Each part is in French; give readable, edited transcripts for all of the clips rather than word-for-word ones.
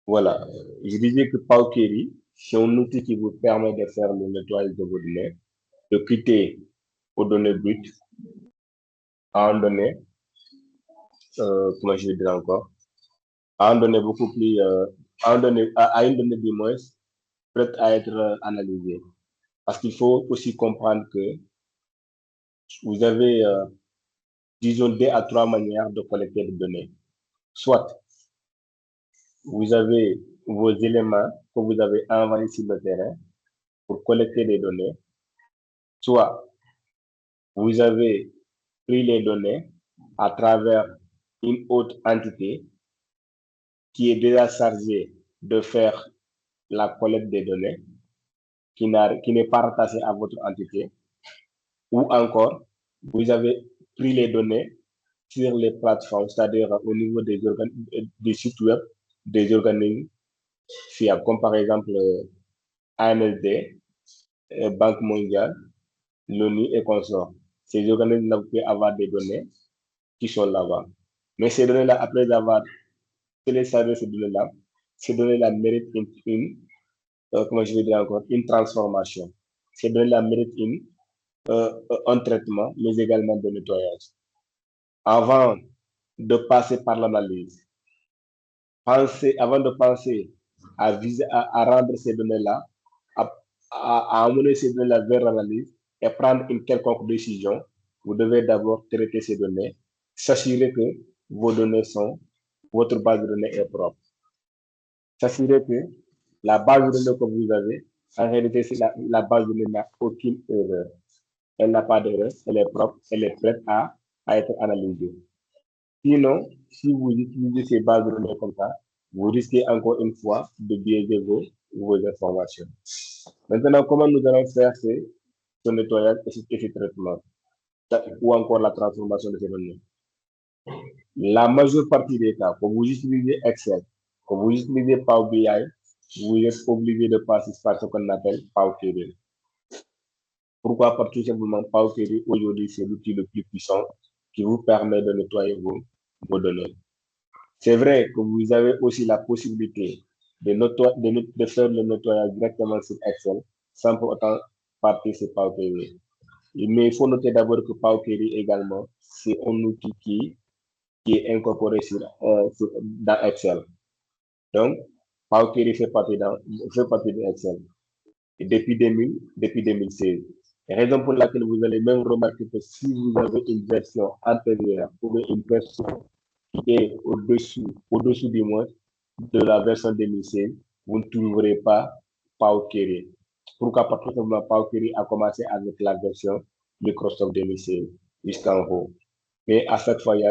Voilà. Je disais que Paukerry, c'est un outil qui vous permet de faire le nettoyage de vos données, de quitter aux données brutes à en donner, comment je vais dire encore, à en donner beaucoup plus, à, en donner, à une donnée du moins prête à être analysée. Parce qu'il faut aussi comprendre que vous avez, disons, deux à trois manières de collecter des données. Soit vous avez vos éléments que vous avez envoyés sur le terrain pour collecter des données, soit vous avez pris les données à travers une autre entité qui est déjà chargée de faire la collecte des données, qui n'est pas rattachée à votre entité, ou encore, vous avez pris les données sur les plateformes, c'est-à-dire au niveau des sites web des organismes fiables, comme par exemple ANSD, Banque mondiale, l'ONU et consorts. Ces organismes-là, vous pouvez avoir des données qui sont là-bas. Mais ces données-là, après avoir téléchargé ces données-là méritent comment je vais dire encore, une transformation. Ces données-là méritent un traitement, mais également de nettoyage. Avant de passer par l'analyse, avant de penser à rendre ces données-là, à amener ces données-là vers l'analyse et prendre une quelconque décision, vous devez d'abord traiter ces données, s'assurer que vos données sont, votre base de données est propre. S'assurer que la base de données que vous avez, en réalité, la base de données n'a aucune erreur. Elle n'a pas d'erreur, elle est propre, elle est prête à être analysée. Sinon, si vous utilisez ces bases de données comme ça, vous risquez encore une fois de biaiser vos informations. Maintenant, comment nous allons faire ce nettoyage et ce traitement, ou encore la transformation de ces données? La majeure partie des cas, quand vous utilisez Excel, quand vous utilisez Power BI, vous êtes obligé de passer par ce qu'on appelle Power Query. Pourquoi? Parce que tout simplement, Power Query, aujourd'hui, c'est l'outil le plus puissant qui vous permet de nettoyer vos données. C'est vrai que vous avez aussi la possibilité de faire le nettoyage directement sur Excel sans pour autant partir sur Power Query. Mais il faut noter d'abord que Power Query également, c'est un outil qui est incorporé dans Excel. Donc, Power Query fait partie de Excel. Et depuis 2016. Raison pour laquelle vous allez même remarquer que si vous avez une version antérieure ou une version qui est au-dessous du moins de la version 2016, vous ne trouverez pas Power Query. Pourquoi? Parce que Power Query a commencé avec la version Microsoft 2016 jusqu'en haut. Mais à chaque fois, et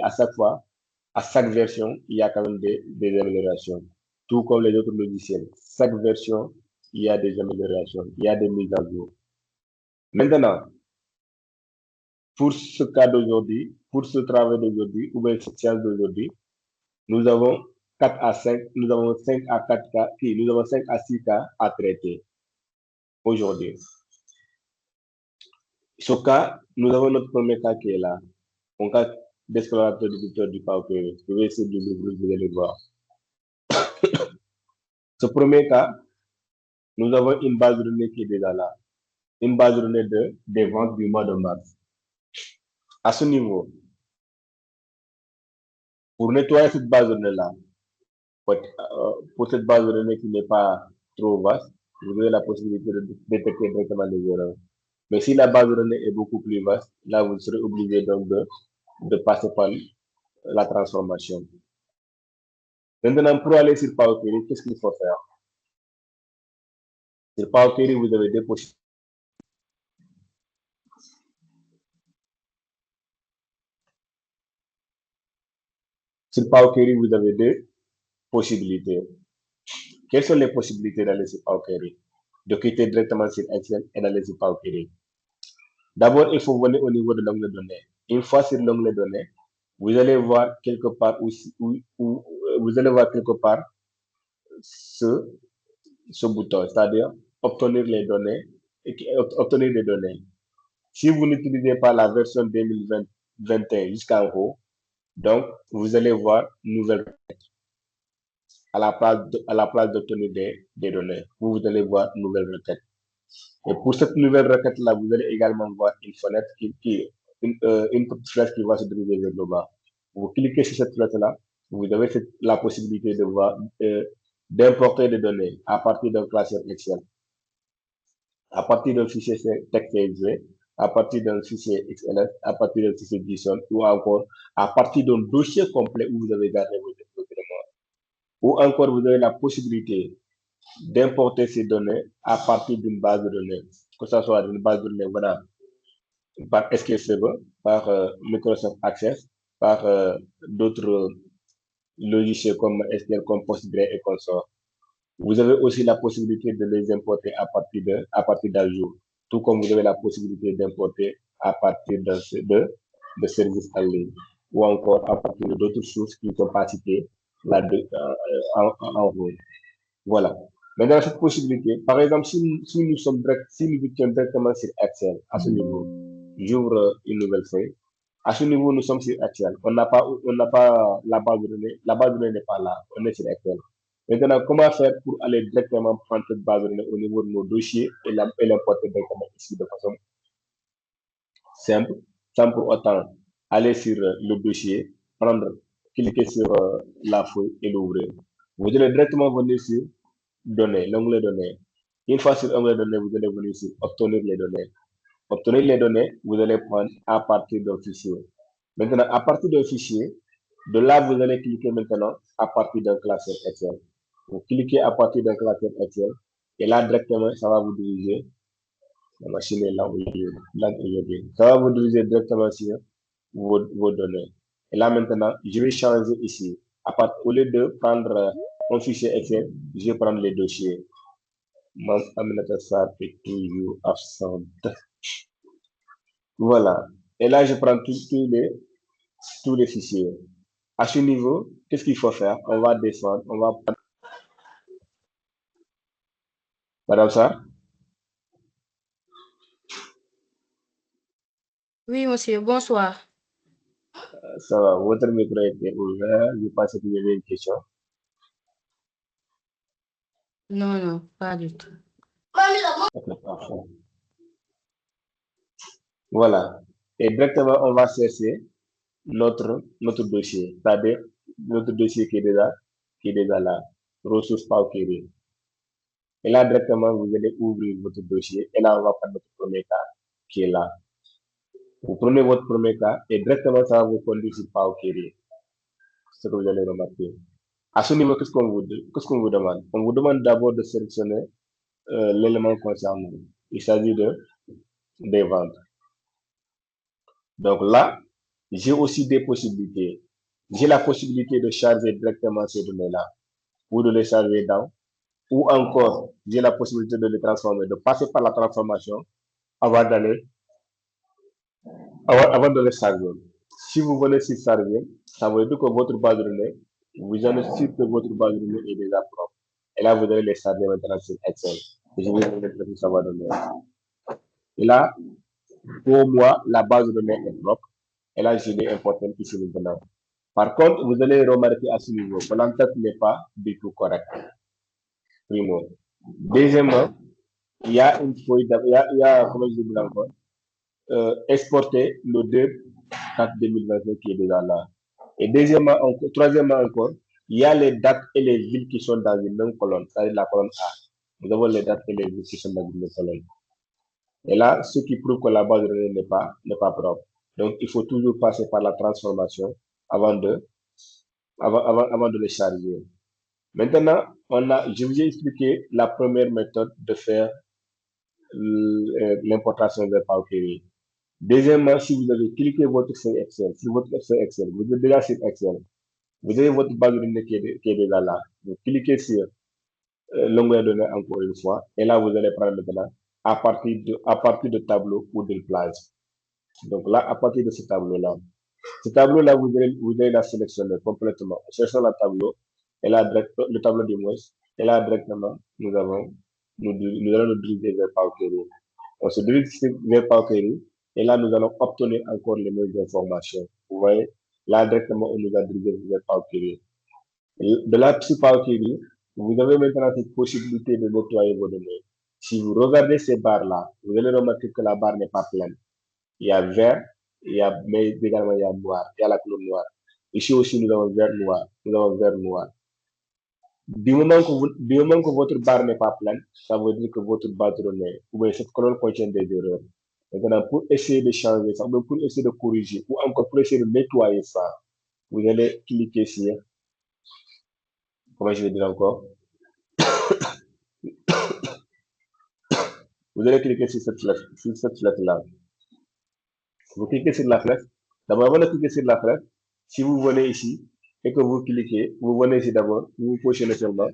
à chaque version, il y a quand même des améliorations. Tout comme les autres logiciels. Chaque version, il y a des améliorations, il y a des mises à jour. Maintenant, pour ce cas d'aujourd'hui, pour ce travail d'aujourd'hui, ou bien cette séance d'aujourd'hui, nous avons 4 à 5, nous avons 5 à 4 cas, nous avons 5 à 6 cas à traiter aujourd'hui. Ce cas, nous avons notre premier cas qui est là, un cas d'explorateur déducteur du Power. Je vais essayer de l'ouvrir, vous allez voir. Ce premier cas, nous avons une base de données qui est déjà là, une base de données des ventes du mois de mars. À ce niveau, pour nettoyer cette base de données-là, pour cette base de données qui n'est pas trop vaste, vous avez la possibilité de détecter directement les erreurs. Mais si la base de données est beaucoup plus vaste, là, vous serez obligé donc de passer par la transformation. Maintenant, pour aller sur Power Query, qu'est-ce qu'il faut faire? Sur Power Query, vous avez deux possibilités. Sur Power Query, vous avez deux possibilités. Quelles sont les possibilités d'aller sur Power Query? De quitter directement sur Excel et d'aller sur Power Query. D'abord, il faut venir au niveau de l'onglet données. Une fois sur l'onglet données, vous allez voir quelque part vous allez voir quelque part ce bouton, c'est-à-dire obtenir les données obtenir des données. Si vous n'utilisez pas la version 2021 jusqu'en haut, donc vous allez voir nouvelle. à la place d'obtenir des données. Vous allez voir une nouvelle requête. Et pour cette nouvelle requête-là, vous allez également voir une fenêtre une petite flèche qui va se diriger vers le bas. Vous cliquez sur cette flèche-là, vous avez la possibilité de voir, d'importer des données à partir d'un classeur Excel, à partir d'un fichier TextCSV, à partir d'un fichier XLS, à partir d'un fichier JSON, ou encore à partir d'un dossier complet où vous avez gardé vos documents. Ou encore, vous avez la possibilité d'importer ces données à partir d'une base de données, que ce soit une base de données, voilà, par SQL Server, par Microsoft Access, par d'autres logiciels comme SQL, comme Postgre et consorts. Vous avez aussi la possibilité de les importer à partir d'Azure, tout comme vous avez la possibilité d'importer à partir de services en ligne, ou encore à partir d'autres sources qui ne sont pas citées là en haut. Voilà. Maintenant, cette possibilité, par exemple, si nous étions directement sur Excel, à ce niveau, j'ouvre une nouvelle feuille. À ce niveau, nous sommes sur Excel. On n'a pas la base de données. La base de données n'est pas là. On est sur Excel. Maintenant, comment faire pour aller directement prendre cette base de données au niveau de nos dossiers et l'importer directement ici de façon simple, sans pour autant aller sur le dossier, cliquer sur la feuille et l'ouvrir. Vous allez directement venir sur données, l'onglet données. Une fois sur l'onglet données, vous allez venir sur obtenir les données. Obtenir les données, vous allez prendre à partir d'un fichier. Maintenant, à partir d'un fichier, de là, vous allez cliquer maintenant à partir d'un classeur Excel. Vous cliquez à partir d'un classeur Excel et là, directement, ça va vous diriger. La machine est là aujourd'hui. Ça va vous diriger directement sur vos données. Et là, maintenant, je vais changer ici. Au lieu de prendre un fichier Excel, je vais prendre les dossiers. Voilà. Et là, je prends tous les fichiers. À ce niveau, qu'est-ce qu'il faut faire? On va descendre, on va prendre. Madame ça? Oui, monsieur, bonsoir. Ça va, votre micro était ouvert. Je pense que vous avez une question. Non, non, pas du tout. Ok, parfait. Voilà. Et directement, on va chercher notre dossier, c'est-à-dire notre dossier qui est déjà là, ressources Power Query. Et là, directement, vous allez ouvrir votre dossier et là, on va prendre notre premier cas qui est là. Vous prenez votre premier cas et directement, ça va vous conduire sur Power Query. C'est ce que vous allez remarquer. À ce niveau, qu'est-ce qu'on vous demande? On vous demande d'abord de sélectionner l'élément concerné. Il s'agit des ventes. Donc là, j'ai aussi des possibilités. J'ai la possibilité de charger directement ces données-là ou de les charger dans, ou encore, j'ai la possibilité de les transformer, de passer par la transformation avant avant de les charger. Si vous venez sur charger, ça veut dire que votre base de données, vous en êtes sûr que votre base de données est déjà propre. Et là, vous allez les charger maintenant sur Excel. Et je vais vous montrer ce que ça va donner. Et là, pour moi, la base de données est propre. Et là, je vais importer ici maintenant. Par contre, vous allez remarquer à ce niveau que l'entête n'est pas du tout correcte. Primo. Deuxièmement, il y a une feuille, comment je dis encore, exporter le 2/4/2025 qui est déjà là. Et troisièmement encore, il y a les dates et les villes qui sont dans une même colonne, c'est-à-dire la colonne A. Nous avons les dates et les villes qui sont dans une même colonne. Et là, ce qui prouve que la base de données n'est pas propre. Donc, il faut toujours passer par la transformation avant avant de les charger. Maintenant, je vous ai expliqué la première méthode de faire l'importation vers Power Query. Deuxièmement, si vous avez cliqué votre feuille Excel, sur votre feuille Excel, vous êtes déjà sur Excel, vous avez votre base de données qui est déjà là. Vous cliquez sur l'onglet données encore une fois, et là, vous allez prendre maintenant à partir de tableau ou de plage. Donc là, à partir de ce tableau-là, vous allez la sélectionner complètement. Cherchons le tableau, et là, le tableau du mois, et là, directement, nous allons nous diriger vers Power Query. On se dirige vers Power Query, et là, nous allons obtenir encore les mêmes informations. Vous voyez, là, directement, on nous a dirigé vers Power Query. De là, sur Power Query, vous avez maintenant cette possibilité de nettoyer vos données. Si vous regardez ces barres-là, vous allez remarquer que la barre n'est pas pleine. Il y a vert, mais également il y a noir, il y a la couleur noire. Ici aussi, nous avons vert noir, nous avons vert noir. Du moment que votre barre n'est pas pleine, ça veut dire que votre base de données, ou bien cette colonne contient des erreurs. Maintenant, pour essayer de changer ça, ou bien pour essayer de corriger, ou encore pour essayer de nettoyer ça, vous allez cliquer sur, comment je vais dire encore, vous allez cliquer sur cette flèche-là. Vous cliquez sur la flèche. D'abord, avant de cliquer sur la flèche, si vous venez ici et que vous cliquez, vous venez ici d'abord, vous vous positionnez seulement,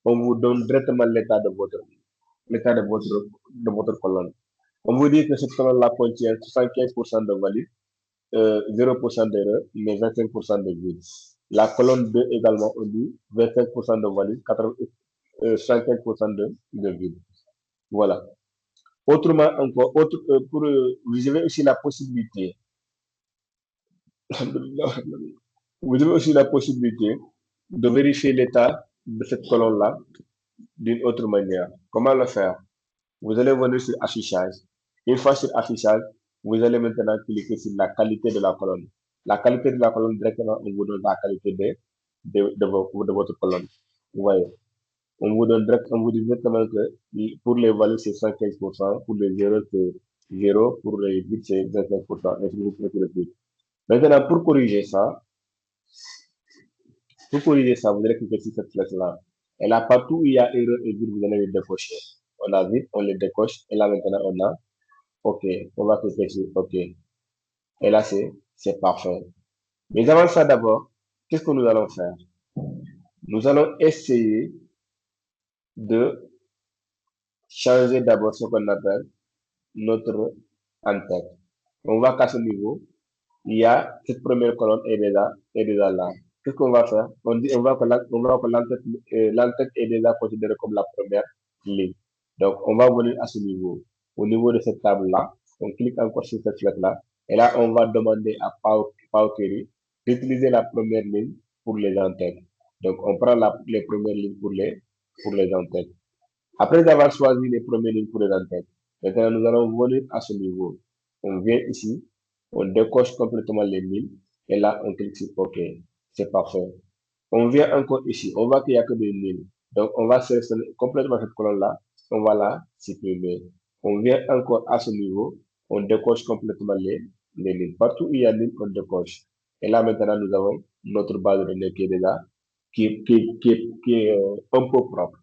on vous donne directement l'état de votre colonne. On vous dit que cette colonne-là contient 75% de valide, 0% d'erreur, mais 25% de vide. La colonne 2 également, on dit 25% de valide, 55% de vide. Voilà. Autrement encore, vous avez aussi la possibilité, vous avez aussi la possibilité de vérifier l'état de cette colonne-là d'une autre manière. Comment le faire? Vous allez venir sur affichage. Une fois sur affichage, vous allez maintenant cliquer sur la qualité de la colonne. La qualité de la colonne, directement, on vous donne la qualité de votre colonne. Vous voyez, on vous dit directement que pour les valeurs, c'est 115%, pour les 0, c'est 0, pour les 8, c'est 25%, ainsi de suite. Maintenant, pour corriger ça, vous allez cliquer sur cette flèche-là. Et là, partout où il y a erreur et vide, vous allez les décocher. On a vide, on les décoche. Et là, maintenant, on a OK. On va cliquer sur OK. Et là, c'est parfait. Mais avant ça, d'abord, qu'est-ce que nous allons faire? Nous allons essayer de changer d'abord ce qu'on appelle notre en-tête. On voit qu'à ce niveau, il y a cette première colonne est déjà là. Qu'est-ce qu'on va faire? On voit que l'entête est déjà considérée comme la première ligne. Donc, on va venir à ce niveau. Au niveau de cette table-là, on clique encore sur cette flèche-là. Et là, on va demander à Power Query d'utiliser la première ligne pour les entêtes. Donc, on prend les premières lignes pour les entêtes. Après avoir choisi les premières lignes pour les entêtes, maintenant nous allons venir à ce niveau. On vient ici, on décoche complètement les lignes et là on clique sur OK. C'est parfait. On vient encore ici, on voit qu'il n'y a que des lignes. Donc on va sélectionner complètement cette colonne-là, on va la supprimer. On vient encore à ce niveau, on décoche complètement les lignes. Partout où il y a ligne, on décoche. Et là maintenant nous avons notre base de données qui est déjà, qui est un peu propre,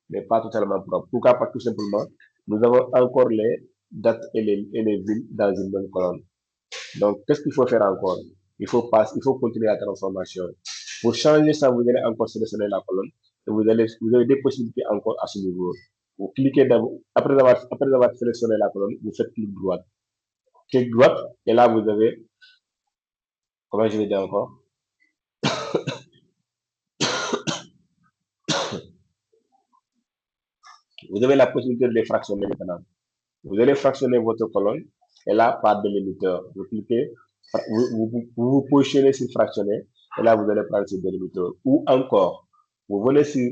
mais pas totalement propre. Pourquoi? Parce que tout simplement, nous avons encore les dates et les villes dans une même colonne. Donc, qu'est-ce qu'il faut faire encore? Il faut continuer la transformation. Pour changer ça, vous allez encore sélectionner la colonne et vous avez des possibilités encore à ce niveau. Vous cliquez d'abord, après avoir sélectionné la colonne, vous faites clic droit. Clic droit, et là, vous avez, comment je vais dire encore? Vous avez la possibilité de les fractionner maintenant. Vous allez fractionner votre colonne et là, par délimitateur, vous cliquez, vous positionnez sur fractionner et là, vous allez prendre ce délimitateur. Ou encore, vous venez sur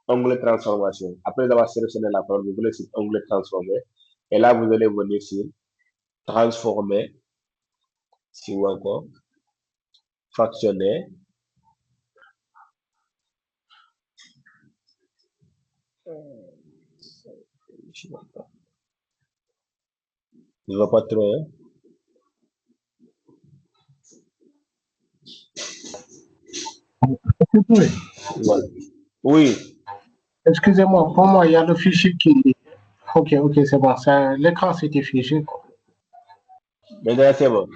onglet transformation. Après avoir sélectionné la colonne, vous venez sur onglet transformer et là, vous allez venir sur transformer, ou encore fractionner. Je ne vois pas trop, hein? Oui. Voilà. Oui. Excusez-moi, pour moi, il y a le fichier qui... Ok, c'est bon. L'écran, c'était figé. Maintenant, c'est bon.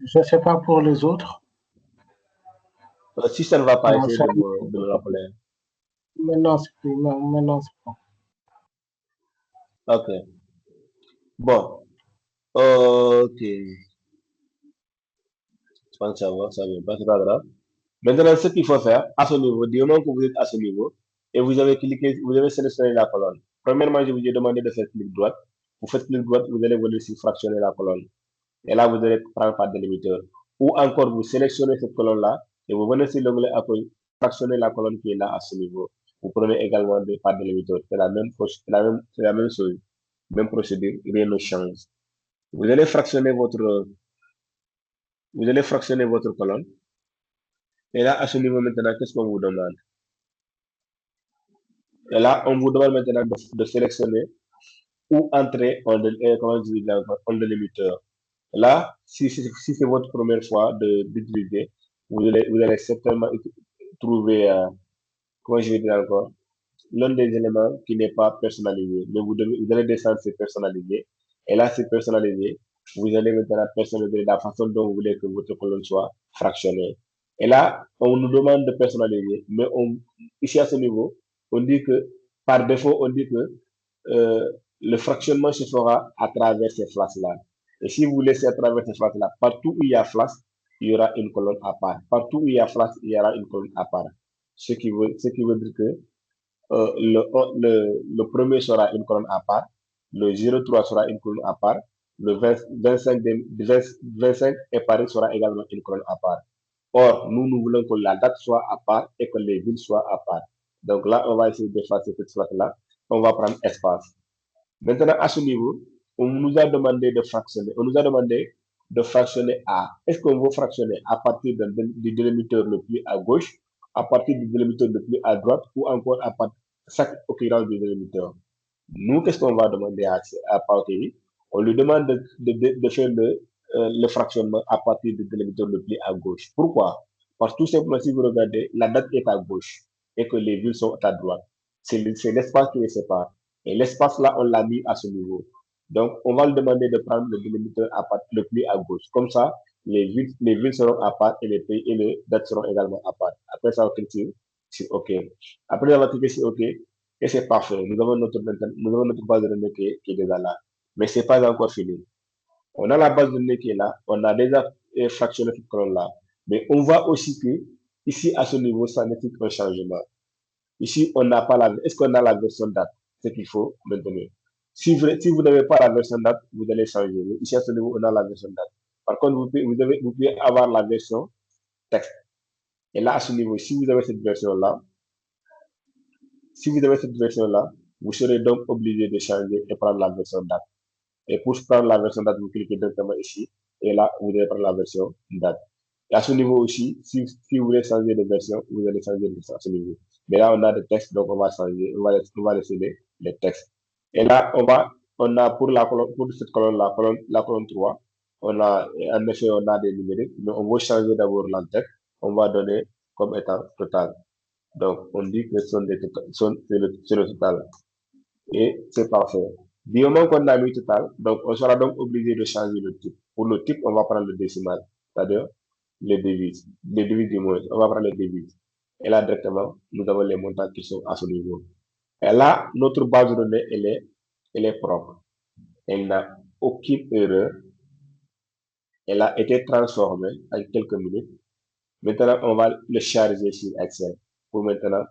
Je ne sais pas pour les autres. Si ça ne va pas, Non, essayez de me rappeler. maintenant, c'est bon. OK. Bon. OK. Je pense que ça vient pas, c'est pas grave. Maintenant, ce qu'il faut faire, à ce niveau, du moment que vous êtes à ce niveau, et vous avez cliqué, vous avez sélectionné la colonne. Premièrement, je vous ai demandé de faire clic droit. Vous faites clic droit, vous allez venir sur fractionner la colonne. Et là, vous allez prendre par délimitateur. Ou encore, vous sélectionnez cette colonne-là, et vous venez sur l'onglet fractionner la colonne qui est là à ce niveau. Vous prenez également des pas délimiteurs. C'est la même chose. Même procédure, rien ne change. Vous allez fractionner votre colonne. Et là, à ce niveau maintenant, qu'est-ce qu'on vous demande? Et là, on vous demande maintenant de sélectionner où entrer en délimiteur. Là, si c'est votre première fois d'utiliser, vous allez certainement trouver, comment je vais dire encore, l'un des éléments qui n'est pas personnalisé. Mais vous allez descendre, c'est personnalisé. Et là, c'est personnalisé. Vous allez maintenant personnaliser la façon dont vous voulez que votre colonne soit fractionnée. Et là, on nous demande de personnaliser. Mais ici, à ce niveau, on dit que, par défaut, on dit que le fractionnement se fera à travers ces flasques-là. Et si vous laissez à travers ces flasques-là, partout où il y a flasque, il y aura une colonne à part. Partout où il y a flasque, il y aura une colonne à part. Ce qui veut dire que le premier sera une colonne à part, le 03 sera une colonne à part, le 25 et Paris sera également une colonne à part. Or, nous voulons que la date soit à part et que les villes soient à part. Donc là, on va essayer d'effacer cette flaque-là. On va prendre espace. Maintenant, à ce niveau, on nous a demandé de fractionner. On nous a demandé de fractionner A. Est-ce qu'on veut fractionner à partir du délimiteur le plus à gauche, à partir du délimiteur le plus à droite, ou encore à partir de chaque occurrence du délimiteur? Nous, qu'est-ce qu'on va demander à Pauteri? On lui demande de faire le fractionnement à partir du délimiteur le plus à gauche. Pourquoi? Parce que tout simplement, si vous regardez, la date est à gauche et que les villes sont à droite. C'est l'espace qui les sépare. Et l'espace là, on l'a mis à ce niveau. Donc, on va lui demander de prendre le délimiteur le plus à gauche. Comme ça, les villes seront à part et les pays et les dates seront également à part. Après ça, on clique sur OK. Après avoir cliqué sur OK, et c'est parfait. Nous avons notre base de données qui est déjà là. Mais c'est pas encore fini. On a la base de données qui est là. On a déjà fractionné cette colonne-là. Mais on voit aussi que ici, à ce niveau, ça nécessite un changement. Ici, on n'a pas est-ce qu'on a la version date? C'est qu'il faut maintenir. Si vous n'avez pas la version date, vous allez changer. Ici, à ce niveau, on a la version date. Par contre, vous pouvez avoir la version texte. Et là, à ce niveau, si vous avez cette version-là, vous serez donc obligé de changer et prendre la version date. Et pour prendre la version date, vous cliquez directement ici. Et là, vous allez prendre la version date. Et à ce niveau aussi, si vous voulez changer de version, vous allez changer de version à ce niveau. Mais là, on a des textes, donc on va changer, on va laisser les textes. Et là, on a pour cette colonne-là, la colonne 3, on a, en effet, on a des numériques, mais on va changer d'abord l'entête. On va donner comme étant total. Donc, on dit que c'est le total. Et c'est parfait. Du moment qu'on a mis total, donc on sera donc obligé de changer le type. Pour le type, on va prendre le décimal, c'est-à-dire les devises du moins. On va prendre les devises. Et là, directement, nous avons les montants qui sont à ce niveau. Et là, notre base de données, elle est propre. Elle n'a aucune erreur. Elle a été transformée en quelques minutes. Maintenant, on va le charger sur Excel pour maintenant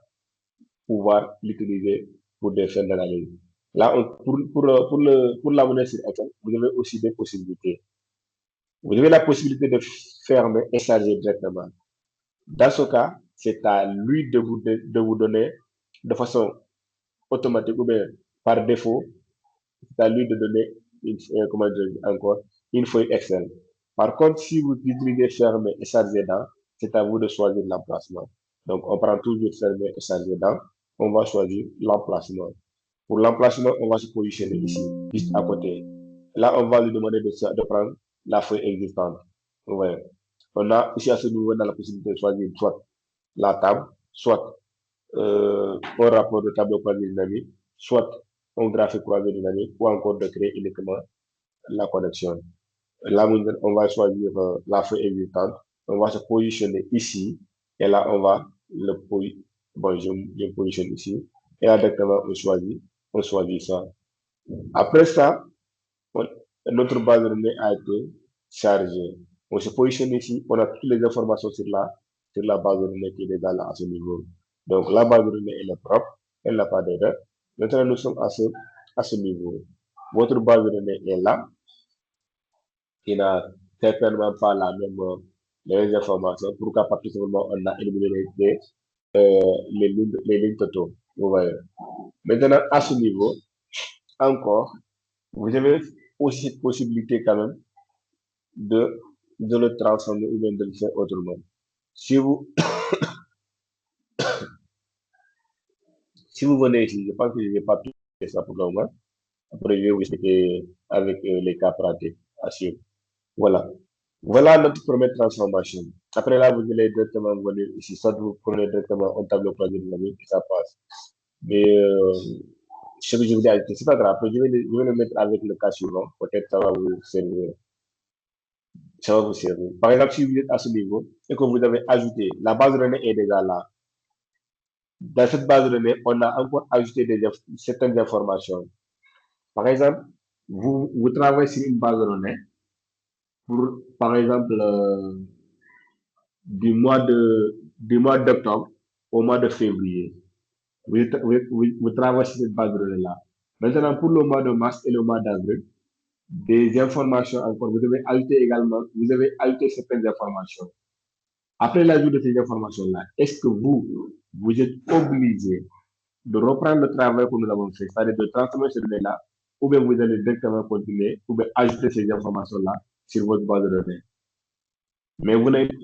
pouvoir l'utiliser pour des fins d'analyse. Là, pour l'amener sur Excel, vous avez aussi des possibilités. Vous avez la possibilité de fermer et charger directement. Dans ce cas, c'est à lui de vous donner de façon automatique ou bien par défaut, c'est à lui de donner une feuille Excel. Par contre, si vous utilisez fermer et charger dans, c'est à vous de choisir l'emplacement. Donc, on prend toujours fermer et charger dans. On va choisir l'emplacement. Pour l'emplacement, on va se positionner ici, juste à côté. Là, on va lui demander de prendre la feuille existante. Ouais. On a ici à ce niveau, on a la possibilité de choisir soit la table, soit un rapport de tableau croisé dynamique, soit un graphique croisé dynamique, ou encore de créer uniquement la connexion. Là, on va choisir la feuille existante. On va se positionner ici. Et là, on va le positionner. Bon, je positionne ici. Et là, directement, on choisit ça. Après ça, notre base de données a été chargée. On se positionne ici. On a toutes les informations sur la base de données qui est déjà là à ce niveau. Donc, la base de données, elle est propre. Elle n'a pas d'erreur. Maintenant, nous sommes à ce niveau. Votre base de données est là. Qui n'a certainement pas les mêmes informations. Pourquoi? Parce que simplement, on a éliminé les lignes totaux. Vous voyez. Maintenant, à ce niveau, encore, vous avez aussi cette possibilité quand même de, de le transformer ou bien de le faire autrement. Si vous, si vous venez ici, je pense que je ne vais pas tout faire ça pour le moment. Après, je vais vous expliquer avec les cas pratiques à suivre. Voilà. Voilà notre première transformation. Après là, vous allez directement venir ici. Soit vous prenez directement un tableau croisé de la ligne et ça passe. Mais ce que je vous dis, c'est pas grave. Après, je vais le mettre avec le cas suivant. Peut-être ça va vous servir. Ça va vous servir. Par exemple, si vous êtes à ce niveau et que vous avez ajouté, la base de données est déjà là. Dans cette base de données, on a encore ajouté certaines informations. Par exemple, vous travaillez sur une base de données pour, par exemple, du mois d'octobre au mois de février. Vous travaillez sur cette base de données-là. Maintenant, pour le mois de mars et le mois d'avril, des informations encore, vous avez ajouté certaines informations. Après l'ajout de ces informations-là, est-ce que vous êtes obligé de reprendre le travail que nous avons fait, c'est-à-dire de transformer ces données-là, ou bien vous allez directement continuer, ou bien ajouter ces informations-là sur votre base de données. Mais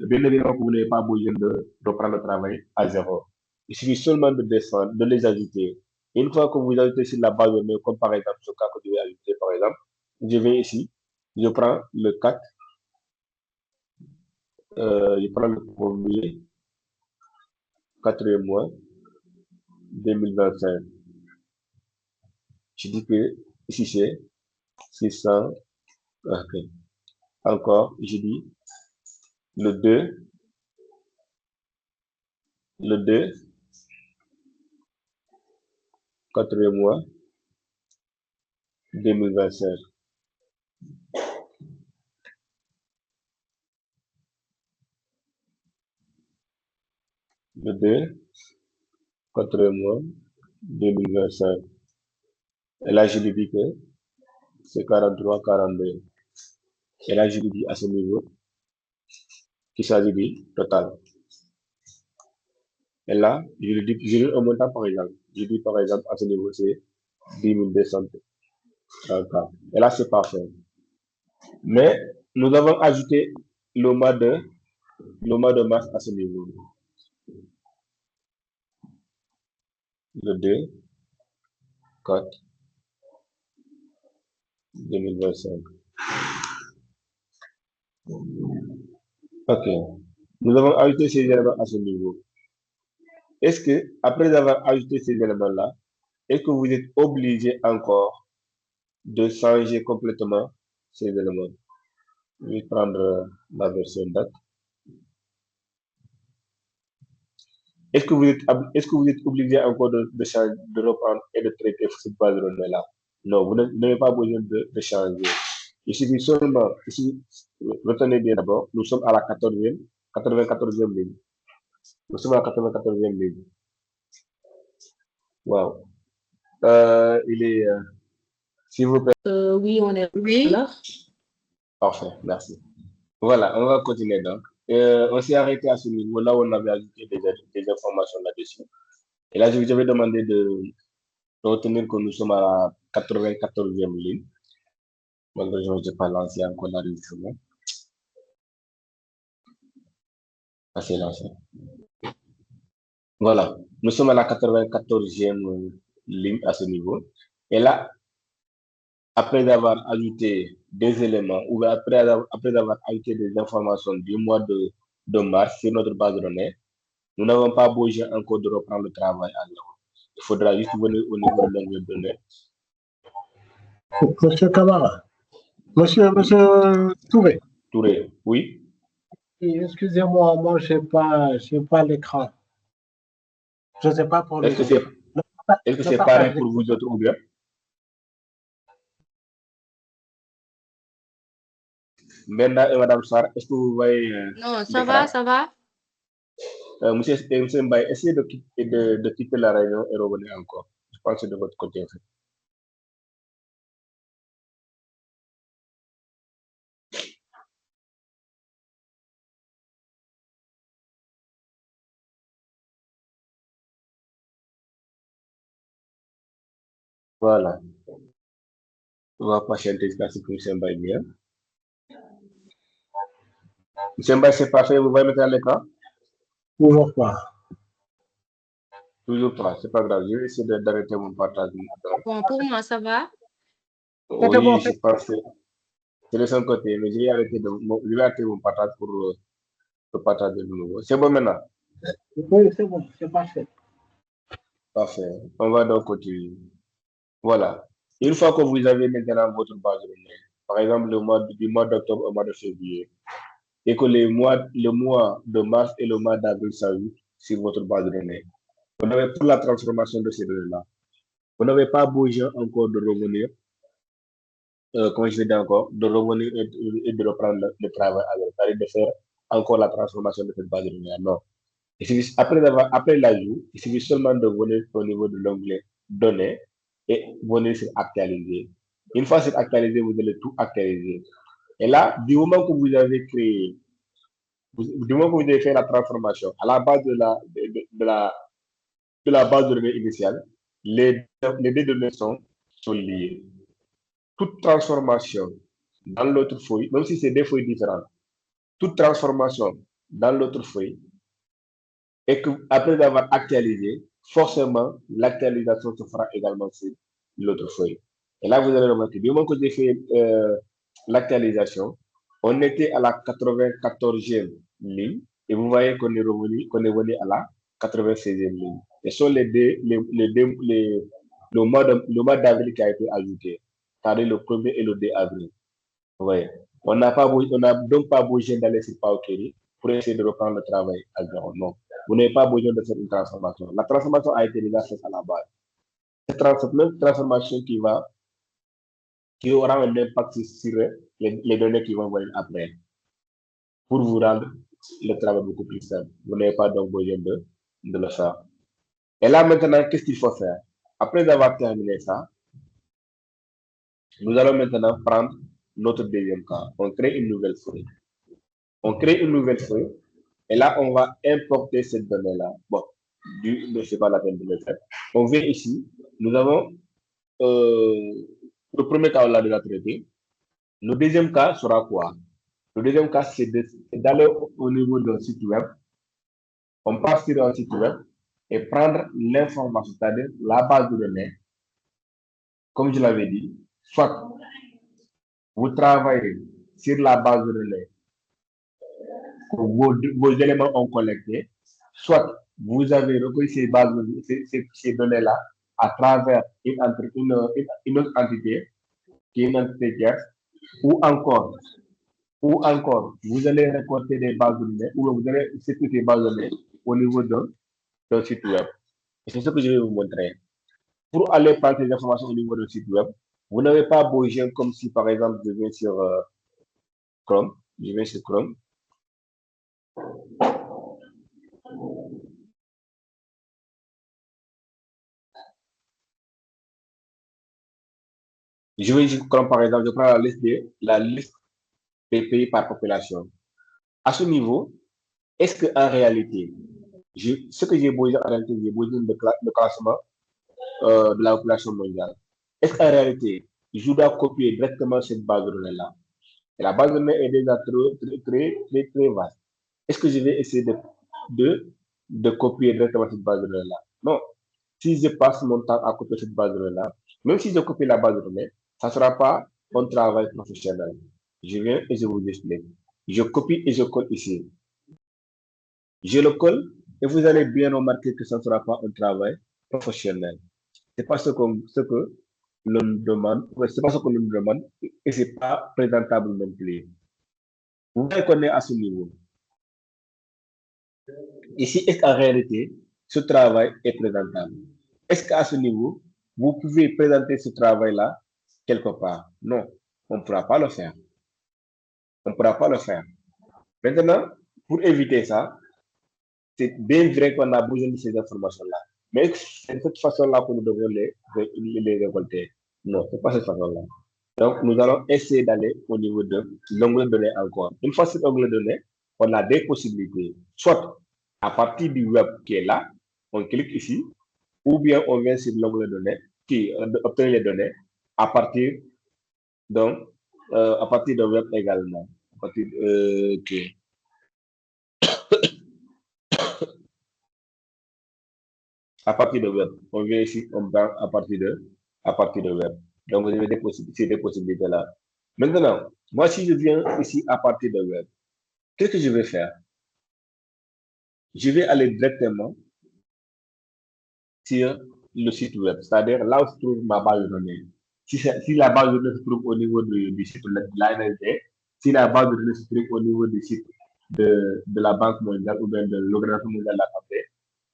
bien évidemment que vous n'avez pas besoin de reprendre le travail à zéro. Il suffit seulement de descendre, de les ajouter. Une fois que vous ajoutez sur la base de données, comme par exemple ce cas que je vais ajouter, par exemple, je vais ici, je prends le 4, je prends le premier, quatrième mois, 2025. Je dis que ici c'est 600, ok. Encore, je dis le 2, le 2, quatrième mois, 2025. Le 2, quatrième mois, 2025. Et là, je lui dis que c'est 43, 42. Et là, je lui dis à ce niveau qu'il s'agit du total. Et là, je lui dis, je lui un montant par exemple. Je dis par exemple à ce niveau, c'est 10 234. Et là, c'est parfait. Mais nous avons ajouté le mois de mars à ce niveau. Le 2, 4, 2025. Ok. Nous avons ajouté ces éléments à ce niveau. Est-ce que, après avoir ajouté ces éléments-là, est-ce que vous êtes obligé encore de changer complètement ces éléments? Je vais prendre la version date. Est-ce que vous êtes obligé encore de changer, de reprendre et de traiter cette base de données-là? Non, vous n'avez pas besoin de changer. Il suffit seulement, ici, retenez bien d'abord, nous sommes à la 94e ligne. Nous sommes à la 94e ligne. Wow. Il est, s'il vous plaît. Oui, on est Oui. là. Parfait, merci. Voilà, on va continuer donc. On s'est arrêté à ce niveau-là où on avait ajouté des informations là-dessus. Et là, je vous avais demandé de retenir que nous sommes à la 94e ligne. Malheureusement, je n'ai pas lancé encore l'enregistrement. Ah, c'est lancé. Voilà, nous sommes à la 94e ligne à ce niveau. Et là, après avoir ajouté des éléments ou après avoir ajouté des informations du mois de mars sur notre base de données, nous n'avons pas besoin encore de reprendre le travail à zéro. Il faudra juste venir au niveau de l'onglet de données. Monsieur Camara, monsieur Touré, Touré, oui. excusez-moi, moi, j'ai pas l'écran. Je ne sais pas pour les Est-ce que autres. c'est pareil pour vous autres ou bien? Maintenant, et Madame Sarr, est-ce que vous voyez Non, ça l'écran? va, ça va. Monsieur Mbaye, essayez de quitter la réunion et revenir encore. Je pense que c'est de votre côté. En fait. Voilà. On va patienter jusqu'à ce que M. Mbaye vienne. M. Mbaye, c'est parfait. Vous voyez maintenant l'écran? Toujours pas. Toujours pas. C'est pas grave. Je vais essayer d'arrêter mon partage. Bon, pour moi, ça va. C'était bon, Oui, je pense que c'est de son côté. Mais je vais arrêter mon partage pour le partager de nouveau. C'est bon maintenant? Oui, c'est bon, c'est parfait. Parfait. On va donc continuer. Voilà. Une fois que vous avez maintenant votre base de données, par exemple du mois d'octobre au mois de février, et que le mois de mars et le mois d'avril s'ajoutent sur votre base de données, vous n'avez pas la transformation de ces données-là. Vous n'avez pas besoin encore de revenir, comme je l'ai dit encore, de revenir et de reprendre le travail avec, c'est-à-dire de faire encore la transformation de cette base de données. Non. Après l'ajout, il suffit seulement de venir au niveau de l'onglet données et venir sur actualiser. Une fois c'est actualisé, vous allez tout actualiser. Et là, du moment que vous avez créé, du moment que vous avez fait la transformation à la base de la base de données initiale, les deux données sont liées. Toute transformation dans l'autre feuille, même si c'est deux feuilles différentes, toute transformation dans l'autre feuille, et que après avoir actualisé, forcément, l'actualisation se fera également sur l'autre feuille. Et là, vous allez remarquer, du moment que j'ai fait l'actualisation, on était à la 94e ligne, et vous voyez qu'on est venu à la 96e ligne. Et ce sont le mois d'avril qui a été ajouté, c'est-à-dire le 1er et le 2 avril. Vous voyez. On n'a donc pas besoin d'aller sur Paokeri pour essayer de reprendre le travail à zéro. Non. Vous n'avez pas besoin de faire une transformation. La transformation a été déjà faite à la base. Cette même transformation qui aura un impact sur les données qui vont venir après pour vous rendre le travail beaucoup plus simple. Vous n'avez pas donc besoin de le faire. Et là, maintenant, qu'est-ce qu'il faut faire? Après avoir terminé ça, nous allons maintenant prendre notre deuxième cas. On crée une nouvelle feuille. On crée une nouvelle feuille. Et là, on va importer cette donnée-là. Bon, c'est pas la peine de le faire. On vient ici. Nous avons le premier cas, on l'a déjà traité. Le deuxième cas sera quoi? Le deuxième cas, c'est d'aller au niveau d'un site web. On passe sur un site web et prendre l'information, c'est-à-dire la base de données. Comme je l'avais dit, soit vous travaillez sur la base de données que vos éléments ont collecté, soit vous avez recueilli ces données-là à travers une autre entité, qui est une entité tierce, ou encore, vous allez récolter des bases de données, ou vous allez sécuriser des bases de données au niveau d'un site web. Et c'est ce que je vais vous montrer. Pour aller prendre ces informations au niveau d'un site web, vous n'avez pas besoin, comme si par exemple je viens sur Chrome, Chrome par exemple, je prends la liste des pays par population. À ce niveau, est-ce qu'en réalité, ce que j'ai besoin en réalité, j'ai besoin de classement de la population mondiale. Est-ce qu'en réalité, je dois copier directement cette base de données-là? Et la base de données est déjà très vaste. Est-ce que je vais essayer de copier directement cette base de données-là? Non. Si je passe mon temps à copier cette base de données-là, même si je copie la base de données, ça ne sera pas un travail professionnel. Je viens et je vous explique. Je copie et je colle ici. Je le colle et vous allez bien remarquer que ça ne sera pas un travail professionnel. C'est pas ce que l'on demande, c'est pas ce que l'on demande et c'est pas présentable non plus. Vous voyez qu'on est à ce niveau. Ici, est-ce qu'en réalité, ce travail est présentable? Est-ce qu'à ce niveau, vous pouvez présenter ce travail-là quelque part? Non, on ne pourra pas le faire. On ne pourra pas le faire. Maintenant, pour éviter ça, c'est bien vrai qu'on a besoin de ces informations-là. Mais c'est de cette façon-là que nous devons les récolter. Non, ce n'est pas cette façon-là. Donc, nous allons essayer d'aller au niveau de l'onglet données encore. Une fois sur l'onglet données, on a des possibilités. Soit à partir du web qui est là, on clique ici, ou bien on vient sur l'onglet données obtenir les données à partir à partir de web également. À partir, ok. À partir de web. On vient ici, on prend à partir de web. Donc, vous avez ces possibilités-là. Maintenant, moi, si je viens ici à partir de web, qu'est-ce que je vais faire? Je vais aller directement sur le site web, c'est-à-dire là où se trouve ma base de données. Si la base de données se trouve au niveau du site de l'ANSD, si la base de données se trouve au niveau du site de la Banque mondiale ou bien de l'Organisation mondiale de la santé,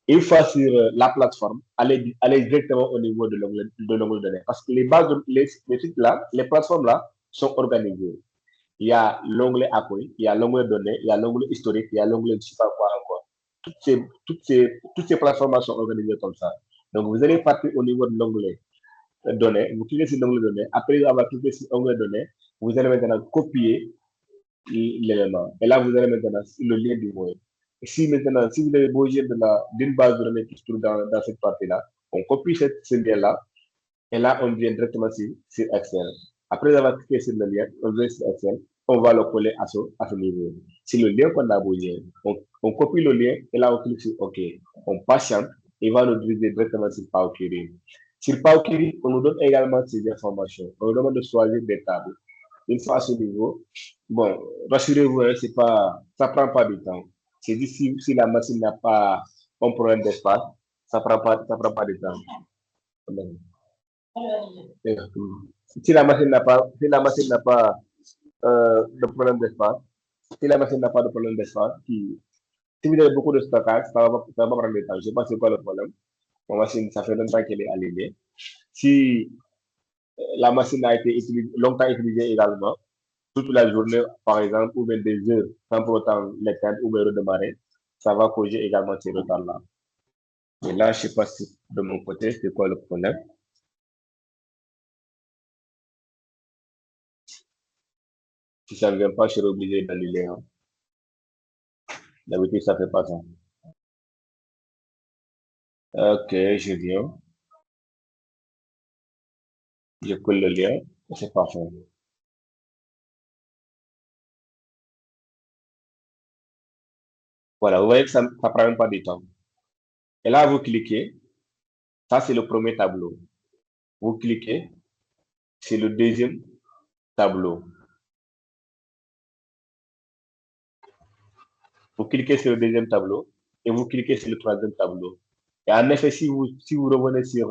une fois sur la plateforme, allez directement au niveau de l'onglet de données. Parce que les sites là, les plateformes là sont organisées. Il y a l'onglet accueil, il y a l'onglet données, il y a l'onglet historique, il y a l'onglet je sais pas quoi encore. Toutes ces plateformes sont organisées comme ça. Donc, vous allez partir au niveau de l'onglet données, vous cliquez sur l'onglet données. Après avoir cliqué sur l'onglet données, vous allez maintenant copier l'élément. Et là, vous allez maintenant le lien du web. Si maintenant, si vous avez besoin d'une base de données qui se trouve dans cette partie-là, on copie ce lien-là et là, on vient directement sur Excel. Après avoir cliqué sur le lien, on vient sur Excel, on va le coller à ce niveau. C'est le lien qu'on a besoin. On copie le lien et là, on clique sur OK. On patiente et va nous diriger directement sur Power Query. Sur Power Query, on nous donne également ces informations. On nous demande de choisir des tables. Une fois à ce niveau, bon, rassurez-vous, hein, ça prend pas du temps. C'est dit si la machine n'a pas un problème d'espace, ça prend pas de temps. Si la machine n'a pas de problème d'espace, si la machine n'a pas de problème d'espace, si vous avez beaucoup de stockage, ça va pas prendre du temps. Je ne sais pas c'est quoi le problème. Ma machine, ça fait longtemps qu'elle est alignée. Si la machine a été longtemps utilisée également, toute la journée, par exemple, ou bien des heures, sans pour autant l'éteindre ou bien redémarrer, ça va causer également ces retards-là. Et là, je ne sais pas si de mon côté, c'est quoi le problème. Si ça ne vient pas, je serai obligé d'annuler. Hein. D'habitude, ça ne fait pas ça. Ok, je viens. Je colle le lien. C'est parfait. Voilà, vous voyez que ça ne prend même pas de temps. Et là, vous cliquez. Ça, c'est le premier tableau. Vous cliquez. C'est le deuxième tableau. Vous cliquez sur le deuxième tableau et vous cliquez sur le troisième tableau. Et en effet, si vous revenez sur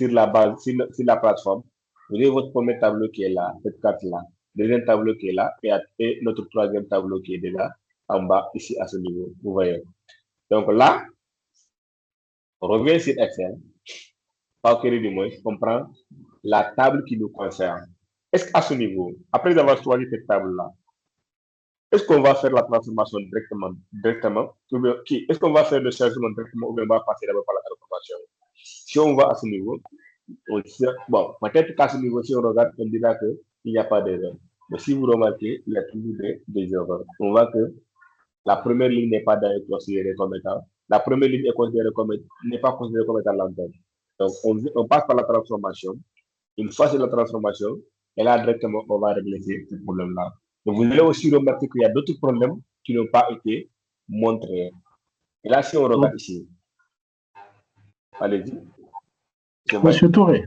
la base, sur la plateforme, vous avez votre premier tableau qui est là, cette carte-là. Deuxième tableau qui est là et notre troisième tableau qui est déjà en bas, ici à ce niveau. Vous voyez. Donc là, on revient sur Excel. Par query du moins, on prend la table qui nous concerne. Est-ce qu'à ce niveau, après avoir choisi cette table-là, est-ce qu'on va faire la transformation directement est-ce qu'on va faire le changement directement ou bien on va passer d'abord par la transformation? Si on va à ce niveau, bon, peut-être qu'à ce niveau, si on regarde, on dira qu'il n'y a pas d'erreur. Mais si vous remarquez, il y a toujours des erreurs. On voit que la première ligne n'est pas considérée comme étant, la première ligne n'est pas considérée comme étant l'antenne. Donc, on passe par la transformation. Une fois sur la transformation, et là, directement, on va régler ce problème-là. Donc, vous allez aussi remarquer qu'il y a d'autres problèmes qui n'ont pas été montrés. Et là, si on regarde ici, allez-y. Monsieur Touré.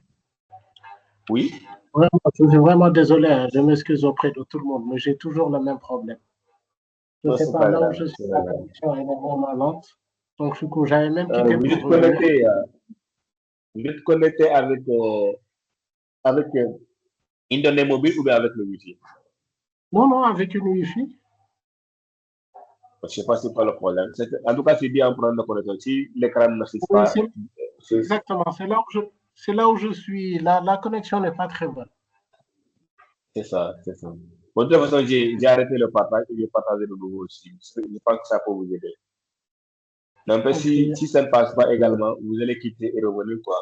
Oui. Vraiment, je suis vraiment désolé, hein, je m'excuse auprès de tout le monde, mais j'ai toujours le même problème. Je ne sais pas, là où je suis, la connexion est vraiment lente. Donc, du coup, j'avais même quitté vous pour revenir. Vous êtes connecté avec une donnée mobile ou bien avec le Wi-Fi? Non, avec une Wi-Fi. Je ne sais pas c'est quoi le problème. En tout cas, c'est bien en prenant la connexion. Si l'écran ne s'affiche Oui, pas, exactement, c'est là où je suis. La connexion n'est pas très bonne. c'est ça, c'est ça. Bon, de toute façon, j'ai arrêté le partage et j'ai partagé de nouveau aussi. Je pense que ça peut vous aider. N'empêche, si ça ne passe pas également, vous allez quitter et revenir quoi.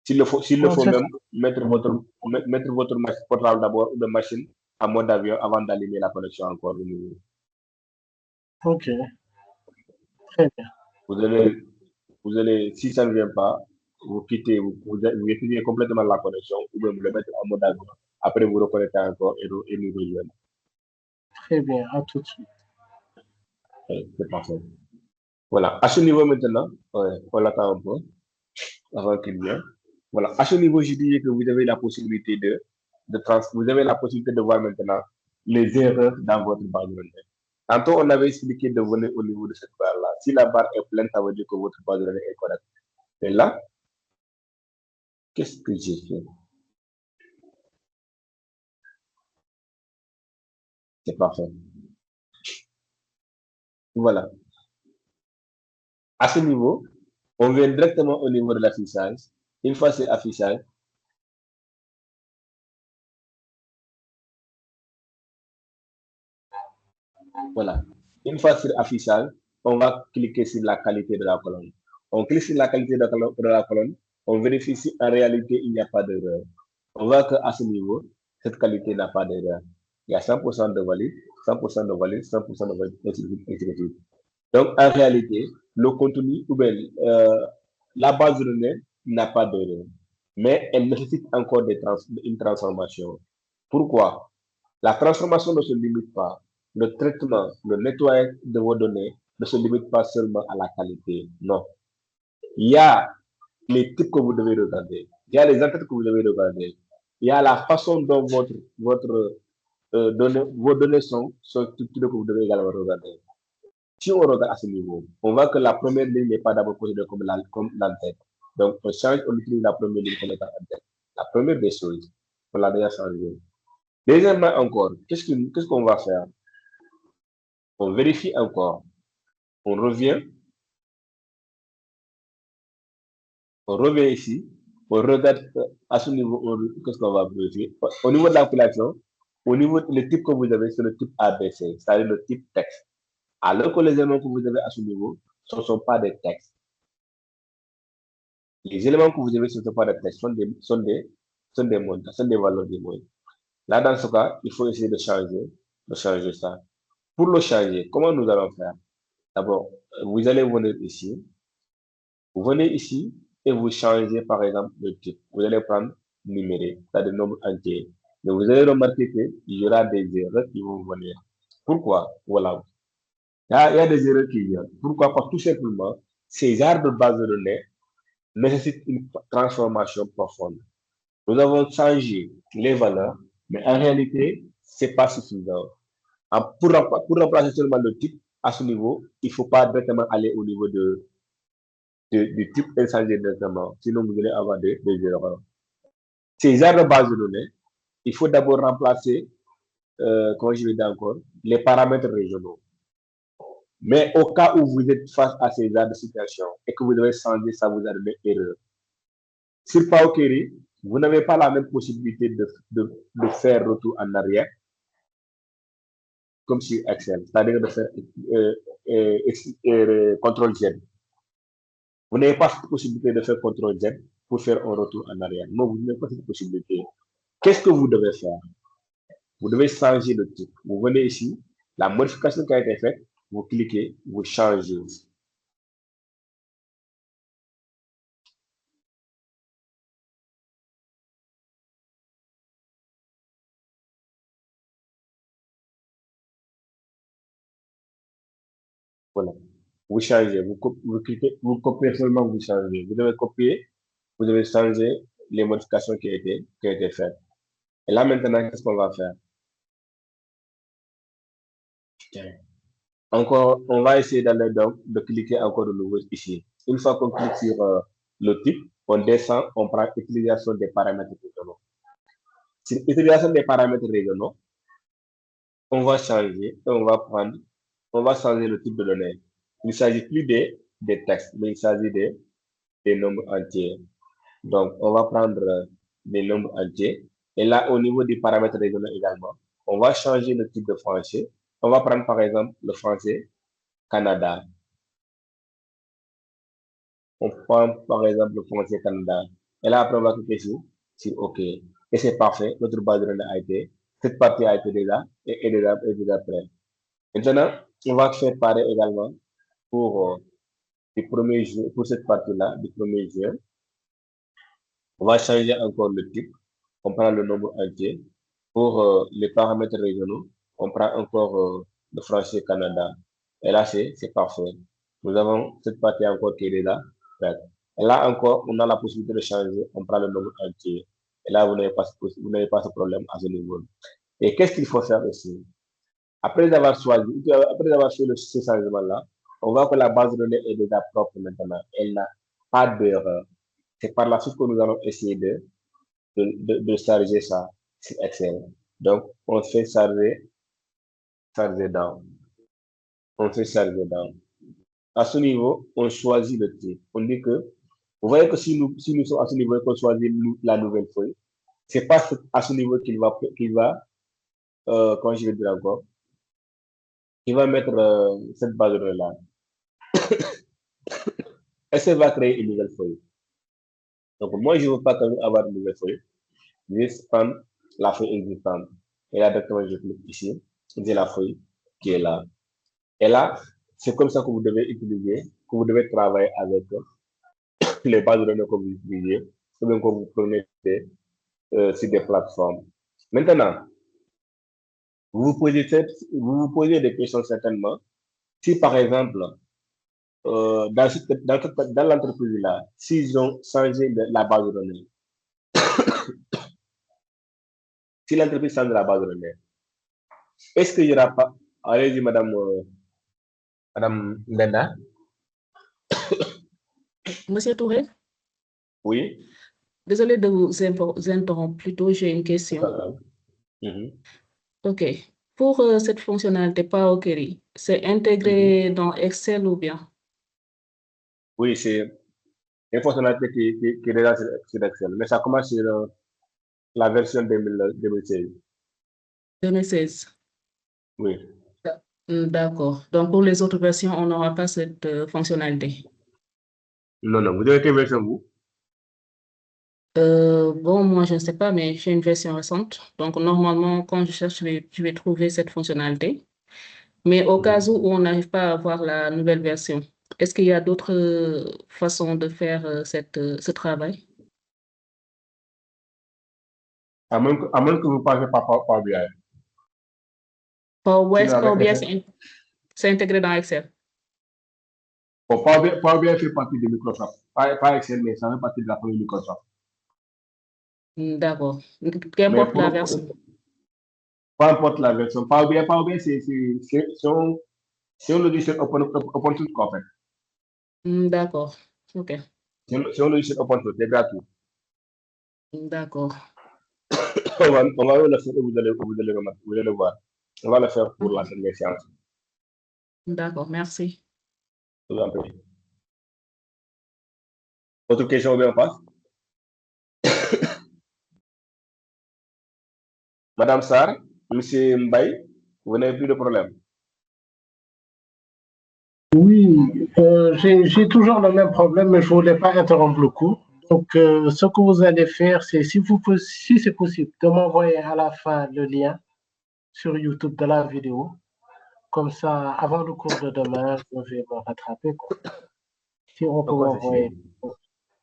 S'il le faut même, mettre votre portable d'abord ou de machine en mode avion avant d'allumer la connexion encore de nouveau. Ok, très bien. Vous allez, si ça ne vient pas, vous quittez, vous étudiez complètement la connexion, ou bien vous le mettez en mode avion. Après, vous reconnectez encore et nous rejoignez. Très bien, à tout de suite. C'est parfait. Voilà. À ce niveau maintenant, on l'attend un peu avant qu'il vienne. Voilà. À ce niveau, je disais que vous avez la possibilité vous avez la possibilité de voir maintenant les erreurs dans votre base de données. Tantôt, on avait expliqué de venir au niveau de cette barre-là. Si la barre est pleine, ça veut dire que votre base de données est correcte. Et là, qu'est-ce que j'ai fait? C'est parfait. Voilà. À ce niveau, on vient directement au niveau de l'affichage. Une fois c'est affichage, voilà. Une fois sur affichage, on va cliquer sur la qualité de la colonne. On clique sur la qualité de la colonne, on vérifie si en réalité il n'y a pas d'erreur. On voit qu'à ce niveau, cette qualité n'a pas d'erreur. Il y a 100% de valide, 100% de valide, 100% de valide, ainsi de suite. Donc, en réalité, le contenu, ou bien la base de données n'a pas d'erreur, mais elle nécessite encore une transformation. Pourquoi? La transformation ne se limite pas. Le traitement, le nettoyage de vos données ne se limite pas seulement à la qualité. Non. Il y a les types que vous devez regarder. Il y a les entêtes que vous devez regarder. Il y a la façon dont vos données sont structurées que vous devez également regarder. Si on regarde à ce niveau, on voit que la première ligne n'est pas d'abord considérée comme l'entête. Donc, on change, on utilise la première ligne comme étant entête. La première des choses, on l'a déjà changé. Deuxièmement encore, qu'est-ce qu'on va faire? On vérifie encore. On revient ici. On regarde à ce niveau, qu'est-ce qu'on va vérifier? Au niveau de l'appellation, au niveau le type que vous avez, c'est le type ABC, c'est-à-dire le type texte. Alors que les éléments que vous avez à ce niveau, ce ne sont pas des textes. Les éléments que vous avez sur ce point de texte sont des mots, sont des valeurs de mots. Là, dans ce cas, il faut essayer de changer ça. Pour le changer, comment nous allons faire? D'abord, vous allez venir ici. Vous venez ici et vous changez, par exemple, le type. Vous allez prendre numérique, c'est-à-dire nombre entier. Mais vous allez remarquer qu'il y aura des erreurs qui vont venir. Pourquoi? Voilà. Il y a des erreurs qui viennent. Pourquoi? Parce que tout simplement, ces genres de base de données nécessite une transformation profonde. Nous avons changé les valeurs, mais en réalité, c'est pas suffisant. Pour remplacer seulement le type, à ce niveau, il ne faut pas directement aller au niveau du type et changer directement. Sinon, vous allez avoir des erreurs. Ces genres de base de données, il faut d'abord remplacer, comme je l'ai dit encore, les paramètres régionaux. Mais au cas où vous êtes face à ces genres de situations et que vous devez changer, ça vous a donné erreur. Sur Power Query, vous n'avez pas la même possibilité de faire retour en arrière comme sur Excel, c'est-à-dire de faire CTRL-Z. Vous n'avez pas cette possibilité de faire CTRL-Z pour faire un retour en arrière. Non, vous n'avez pas cette possibilité. Qu'est-ce que vous devez faire? Vous devez changer de type. Vous venez ici, la modification qui a été faite, vous cliquez, vous changez. Voilà. Vous changez, vous cliquez, vous copiez seulement, vous changez. Vous devez copier, vous devez changer les modifications qui ont été faites. Et là, maintenant, qu'est-ce qu'on va faire? Encore, on va essayer d'aller donc, de cliquer encore de nouveau ici. Une fois qu'on clique sur le type, on descend, on prend utilisation des paramètres régionaux. Sur utilisation des paramètres régionaux, on va changer, on va changer le type de données. Il ne s'agit plus des textes, mais il s'agit des nombres entiers. Donc, on va prendre des nombres entiers. Et là, au niveau des paramètres régionaux également, on va changer le type de français. On va prendre par exemple le français Canada. On prend par exemple le français Canada. Et là, après, on va cliquer sur OK. Et c'est parfait. Notre base de données a été, cette partie a été déjà, et déjà prête. Maintenant, on va faire pareil également pour, pour cette partie-là, du premier jeu. On va changer encore le type. On prend le nombre entier. Pour les paramètres régionaux, on prend encore le français Canada. Et là, c'est parfait. Nous avons cette partie encore qui est là. Prête. Et là encore, on a la possibilité de changer. On prend le nombre entier. Et là, vous n'avez pas ce problème à ce niveau. Et qu'est-ce qu'il faut faire aussi? Après avoir choisi, après avoir fait ce changement-là, on voit que la base de données est déjà propre maintenant. Elle n'a pas d'erreur. C'est par la suite que nous allons essayer de charger ça sur Excel. Donc, on fait charger down. On fait charger down. À ce niveau, on choisit le type. On dit que, vous voyez que si nous sommes à ce niveau et qu'on choisit la nouvelle feuille, c'est pas à ce niveau quand je vais dire encore, il va mettre cette base de données là. Excel va créer une nouvelle feuille. Donc, moi, je ne veux pas avoir une nouvelle feuille. Je vais prendre la feuille existante. Et là, directement, je clique ici. J'ai la feuille qui est là. Et là, c'est comme ça que vous devez utiliser, que vous devez travailler avec les bases de données que vous utilisez, ou bien que vous prenez sur des plateformes. Maintenant, vous vous posez des questions certainement. Si par exemple, dans l'entreprise là, s'ils ont changé la base de données, si l'entreprise change la base de données, est-ce qu'il n'y aura pas, allez-y Madame Lena, Monsieur Touré, oui, désolé de vous interrompre. Plutôt, j'ai une question. Mhm. OK. Pour cette fonctionnalité Power Query, c'est intégré dans Excel ou bien? Oui, c'est une fonctionnalité qui est déjà sur Excel, mais ça commence sur la version 2016. 2016. Oui. D'accord. Donc, pour les autres versions, on n'aura pas cette fonctionnalité. Non, non, vous avez quelle version, vous? Bon, moi, je ne sais pas, mais j'ai une version récente. Donc, normalement, quand je cherche, je vais trouver cette fonctionnalité. Mais au cas où on n'arrive pas à avoir la nouvelle version, est-ce qu'il y a d'autres façons de faire ce travail? À moins que vous passez par Power BI. Sinon, Power avec BI, Excel. c'est intégré dans Excel. Bon, Power BI fait partie de Microsoft. Pas Excel, mais ça fait partie de la famille Microsoft. D'accord. Mais Qu'importe la version. peu importe la version, Power BI c'est un logiciel open source, en fait. D'accord. OK. C'est un logiciel open source, c'est gratuit. D'accord. On va le faire et vous allez voir. On va le faire pour la dernière séance. D'accord. Merci. Je vous en prie. Autre question ou bien on passe? Madame Sarr, Monsieur Mbaye, vous n'avez plus de problème. Oui, j'ai toujours le même problème, mais je ne voulais pas interrompre le cours. Donc, ce que vous allez faire, c'est si c'est possible, de m'envoyer à la fin le lien sur YouTube de la vidéo. Comme ça, avant le cours de demain, je vais me rattraper, quoi. Si on peut Pourquoi c'est m'envoyer. fini?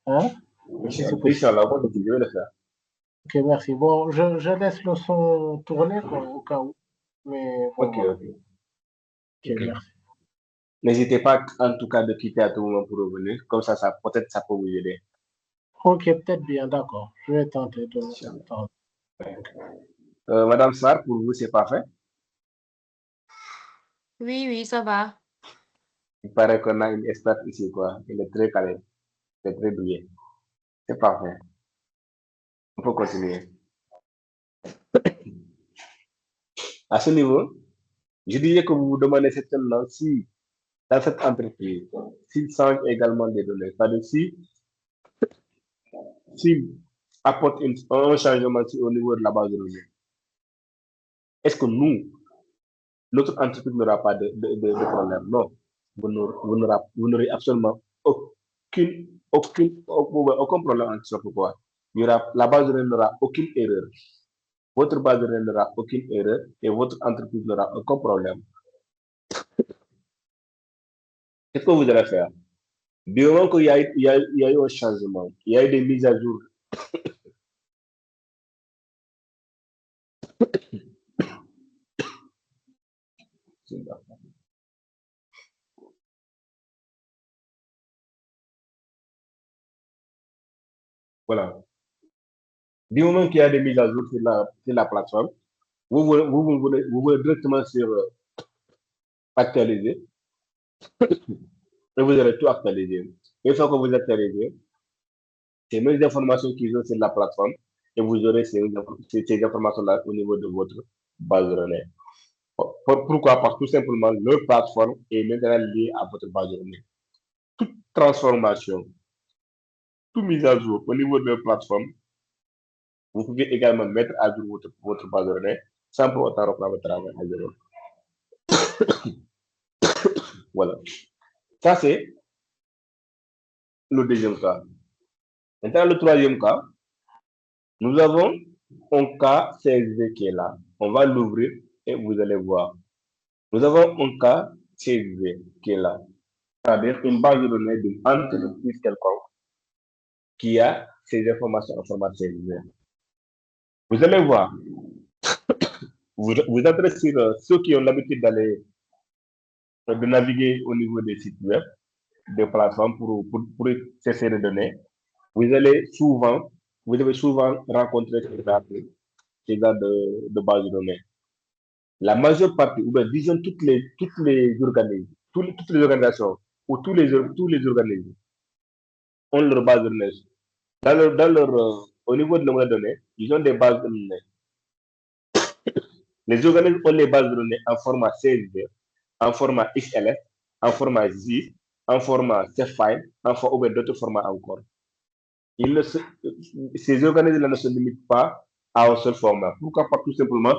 Hein? Si c'est possible. Inch'Allah, je vais le faire. Ok, merci. Bon, je laisse le son tourner, quoi, au cas où. Mais Ok, voilà. ok. Ok, Ok. merci. N'hésitez pas en tout cas de quitter à tout moment pour revenir. Comme ça peut-être ça peut vous aider. Ok, peut-être bien, d'accord. Je vais tenter de. Inch'Allah. Madame Sarr, pour vous, c'est parfait. Oui, oui, ça va. Il paraît qu'on a une experte ici, quoi. Elle est très calée, elle est très douée. C'est parfait. On peut continuer. À ce niveau, je dirais que vous vous demandez certainement si, dans cette entreprise, s'il change également des données. C'est-à-dire s'il apporte un changement au niveau de la base de données, est-ce que notre entreprise n'aura pas de problème? Non. Vous n'aurez absolument aucun problème en ce pourquoi. La base de données n'aura aucune erreur. Votre base de données n'aura aucune erreur et votre entreprise n'aura aucun problème. Qu'est-ce que vous allez faire? Du moment qu'il y a eu un changement, il y a eu des mises à jour Voilà. Du moment qu'il y a des mises à jour sur la plateforme, vous voulez directement sur actualiser et vous allez tout actualiser. Une fois que vous actualisez, ces mêmes informations qu'ils ont sur la plateforme et vous aurez ces informations-là au niveau de votre base de données. Pourquoi? Parce que tout simplement, leur plateforme est maintenant liée à votre base de données. Toute transformation, toute mise à jour au niveau de leur plateforme, vous pouvez également mettre à jour votre base de données sans pour autant reprendre votre travail à zéro. Voilà. Ça, c'est le deuxième cas. Maintenant, le troisième cas, nous avons un cas CSV qui est là. On va l'ouvrir et vous allez voir. Nous avons un cas CSV qui est là. C'est-à-dire une base de données d'une entreprise quelconque qui a ces informations en format CSV. Vous allez voir, vous entrez sur ceux qui ont l'habitude de naviguer au niveau des sites web, des plateformes pour chercher les données. Vous avez souvent rencontré ces gars de base de données. La majeure partie, ou bien disons toutes les organismes, toutes les organisations, ou tous les organismes ont leur base de données. Au niveau de leurs données, ils ont des bases de données. Les organismes ont les bases de données en format CSV, en format XLS, en format ZIP, en format CFile, ou bien d'autres formats encore. Ces organismes ne se limitent pas à un seul format. Pourquoi? Pas tout simplement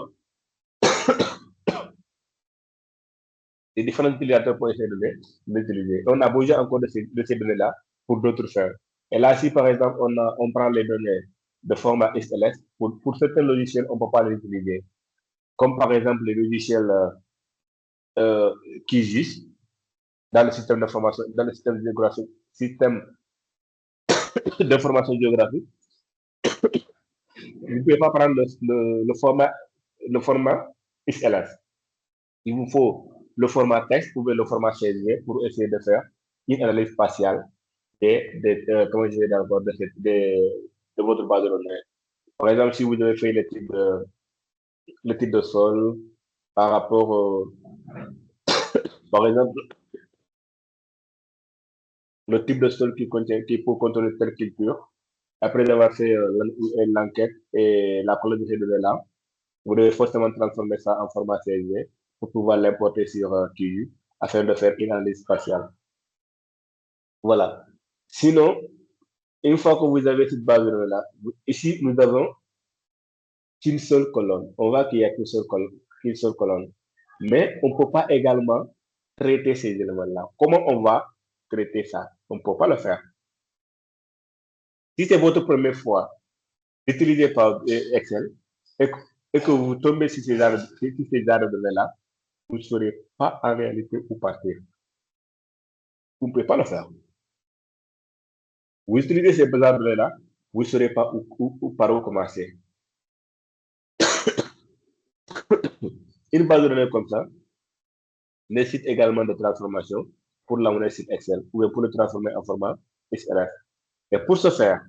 les différents utilisateurs pour essayer de l'utiliser. On a besoin encore de ces données-là pour d'autres fins. Et là, si par exemple, on prend les données de format XLS, pour certains logiciels, on ne peut pas les utiliser. Comme par exemple les logiciels QGIS, dans le système d'information, dans le système d'information géographique, vous ne pouvez pas prendre le format XLS. Il vous faut le format texte ou le format CSV pour essayer de faire une analyse spatiale de votre base de données. Par exemple, si vous avez fait le type de sol par rapport, par exemple, le type de sol qui peut contenir telle culture, après avoir fait l'enquête et la collecte de ces données-là, vous devez forcément transformer ça en format CSV pour pouvoir l'importer sur QU afin de faire une analyse spatiale. Voilà. Sinon, une fois que vous avez cette base de données-là, ici, nous avons qu'une seule colonne. On voit qu'il n'y a qu'une seule colonne. Mais on ne peut pas également traiter ces éléments-là. Comment on va traiter ça? On ne peut pas le faire. Si c'est votre première fois d'utiliser Excel et que vous tombez sur ces arts de données-là, vous ne saurez pas en réalité où partir. Vous ne pouvez pas le faire. Vous utilisez ces arts de données-là, vous ne saurez pas par où commencer. Une base de données comme ça nécessite également de transformation pour l'amener sur Excel ou pour le transformer en format XLS. Et pour ce faire,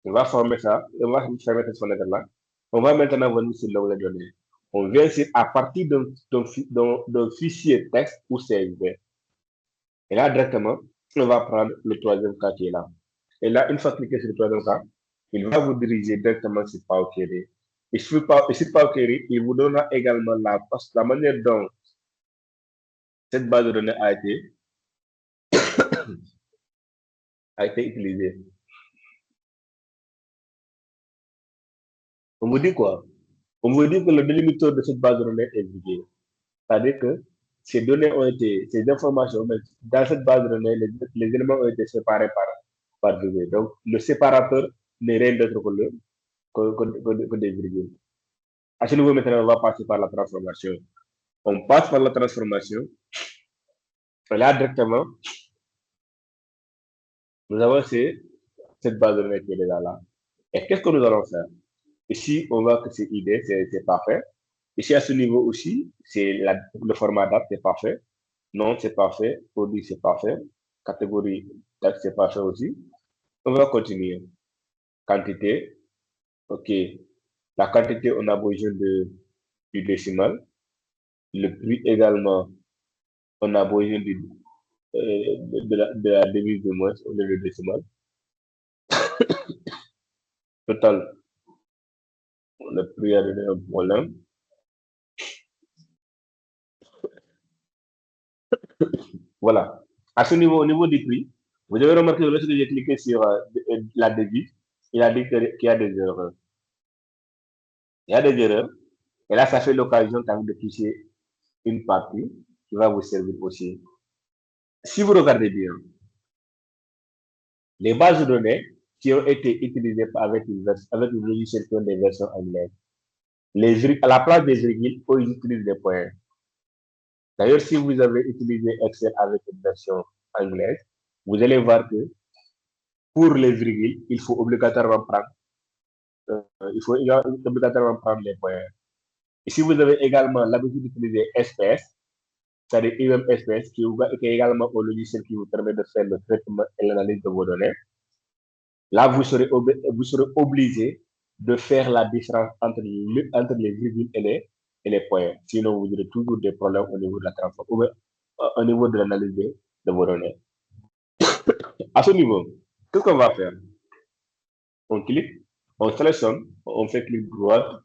on va fermer cette fenêtre-là. On va maintenant venir sur l'onglet données. On vient ici à partir d'un fichier texte ou CSV. Et là, directement, on va prendre le troisième cas qui est là. Et là, une fois cliqué sur le troisième cas, il va vous diriger directement sur Power Query. Et sur Power Query, il vous donnera également la manière dont cette base de données a été utilisée. On vous dit quoi? On vous dit que le délimiteur de cette base de données est vide. C'est-à-dire que ces informations, dans cette base de données, les éléments ont été séparés par virgule. Donc, le séparateur n'est rien d'autre que des virgules. À ce niveau, maintenant, on va passer par la transformation. On passe par la transformation. Et là, directement, nous avons cette base de données qui est déjà là. Et qu'est-ce que nous allons faire? Ici, on voit que c'est ID, c'est parfait. Ici, à ce niveau aussi, c'est le format date, c'est parfait. Non, c'est parfait. Produit, c'est parfait. Catégorie date, c'est parfait aussi. On va continuer. Quantité, OK. La quantité, on a besoin du décimal. Le prix également, on a besoin de la devise de moins au lieu de décimal. Total, le prix a donné un problème. Voilà. À ce niveau, au niveau du prix, vous avez remarqué que lorsque j'ai cliqué sur la devise, il a dit qu'il y a des erreurs. Il y a des erreurs. Et là, ça fait l'occasion quand même de toucher une partie qui va vous servir aussi. Si vous regardez bien, les bases de données qui ont été utilisées avec une logiciel qui ont des versions anglaises, à la place des virgules, eux, ils utilisent des points. D'ailleurs, si vous avez utilisé Excel avec une version anglaise, vous allez voir que pour les virgules, il faut obligatoirement prendre les points. Et si vous avez également l'habitude d'utiliser SPS, c'est-à-dire IBM SPS, qui est également un logiciel qui vous permet de faire le traitement et l'analyse de vos données, là, vous serez obligé de faire la différence entre les virgules et les points. Sinon, vous aurez toujours des problèmes au niveau de la transformation, au niveau de l'analyse de vos données. À ce niveau, qu'est-ce qu'on va faire? On clique, on sélectionne, on fait clic droit,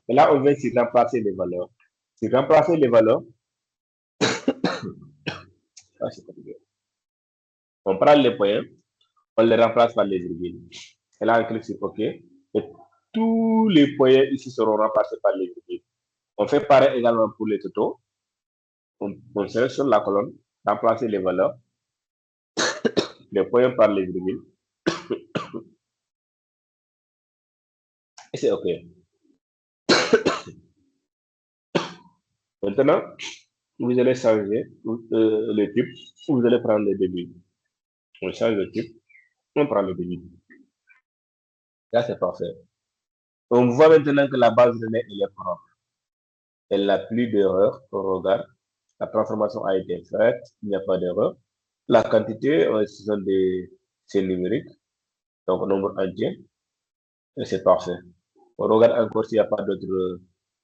et là, on vient s'y remplacer les valeurs. Si remplacer les valeurs, on prend les points, on les remplace par les virgules. Et là, on clique sur OK. Et tous les points ici seront remplacés par les virgules. On fait pareil également pour les totaux. On sélectionne la colonne, remplacer les valeurs, les points par les virgules. Et c'est OK. Maintenant, vous allez changer le type. Vous allez prendre le débit. On change le type. On prend le débit. Là, c'est parfait. On voit maintenant que la base de données est propre. Elle n'a plus d'erreur. On regarde. La transformation a été faite. Il n'y a pas d'erreur. La quantité, ce sont c'est numérique. Donc, nombre entier. Et c'est parfait. On regarde encore s'il n'y a pas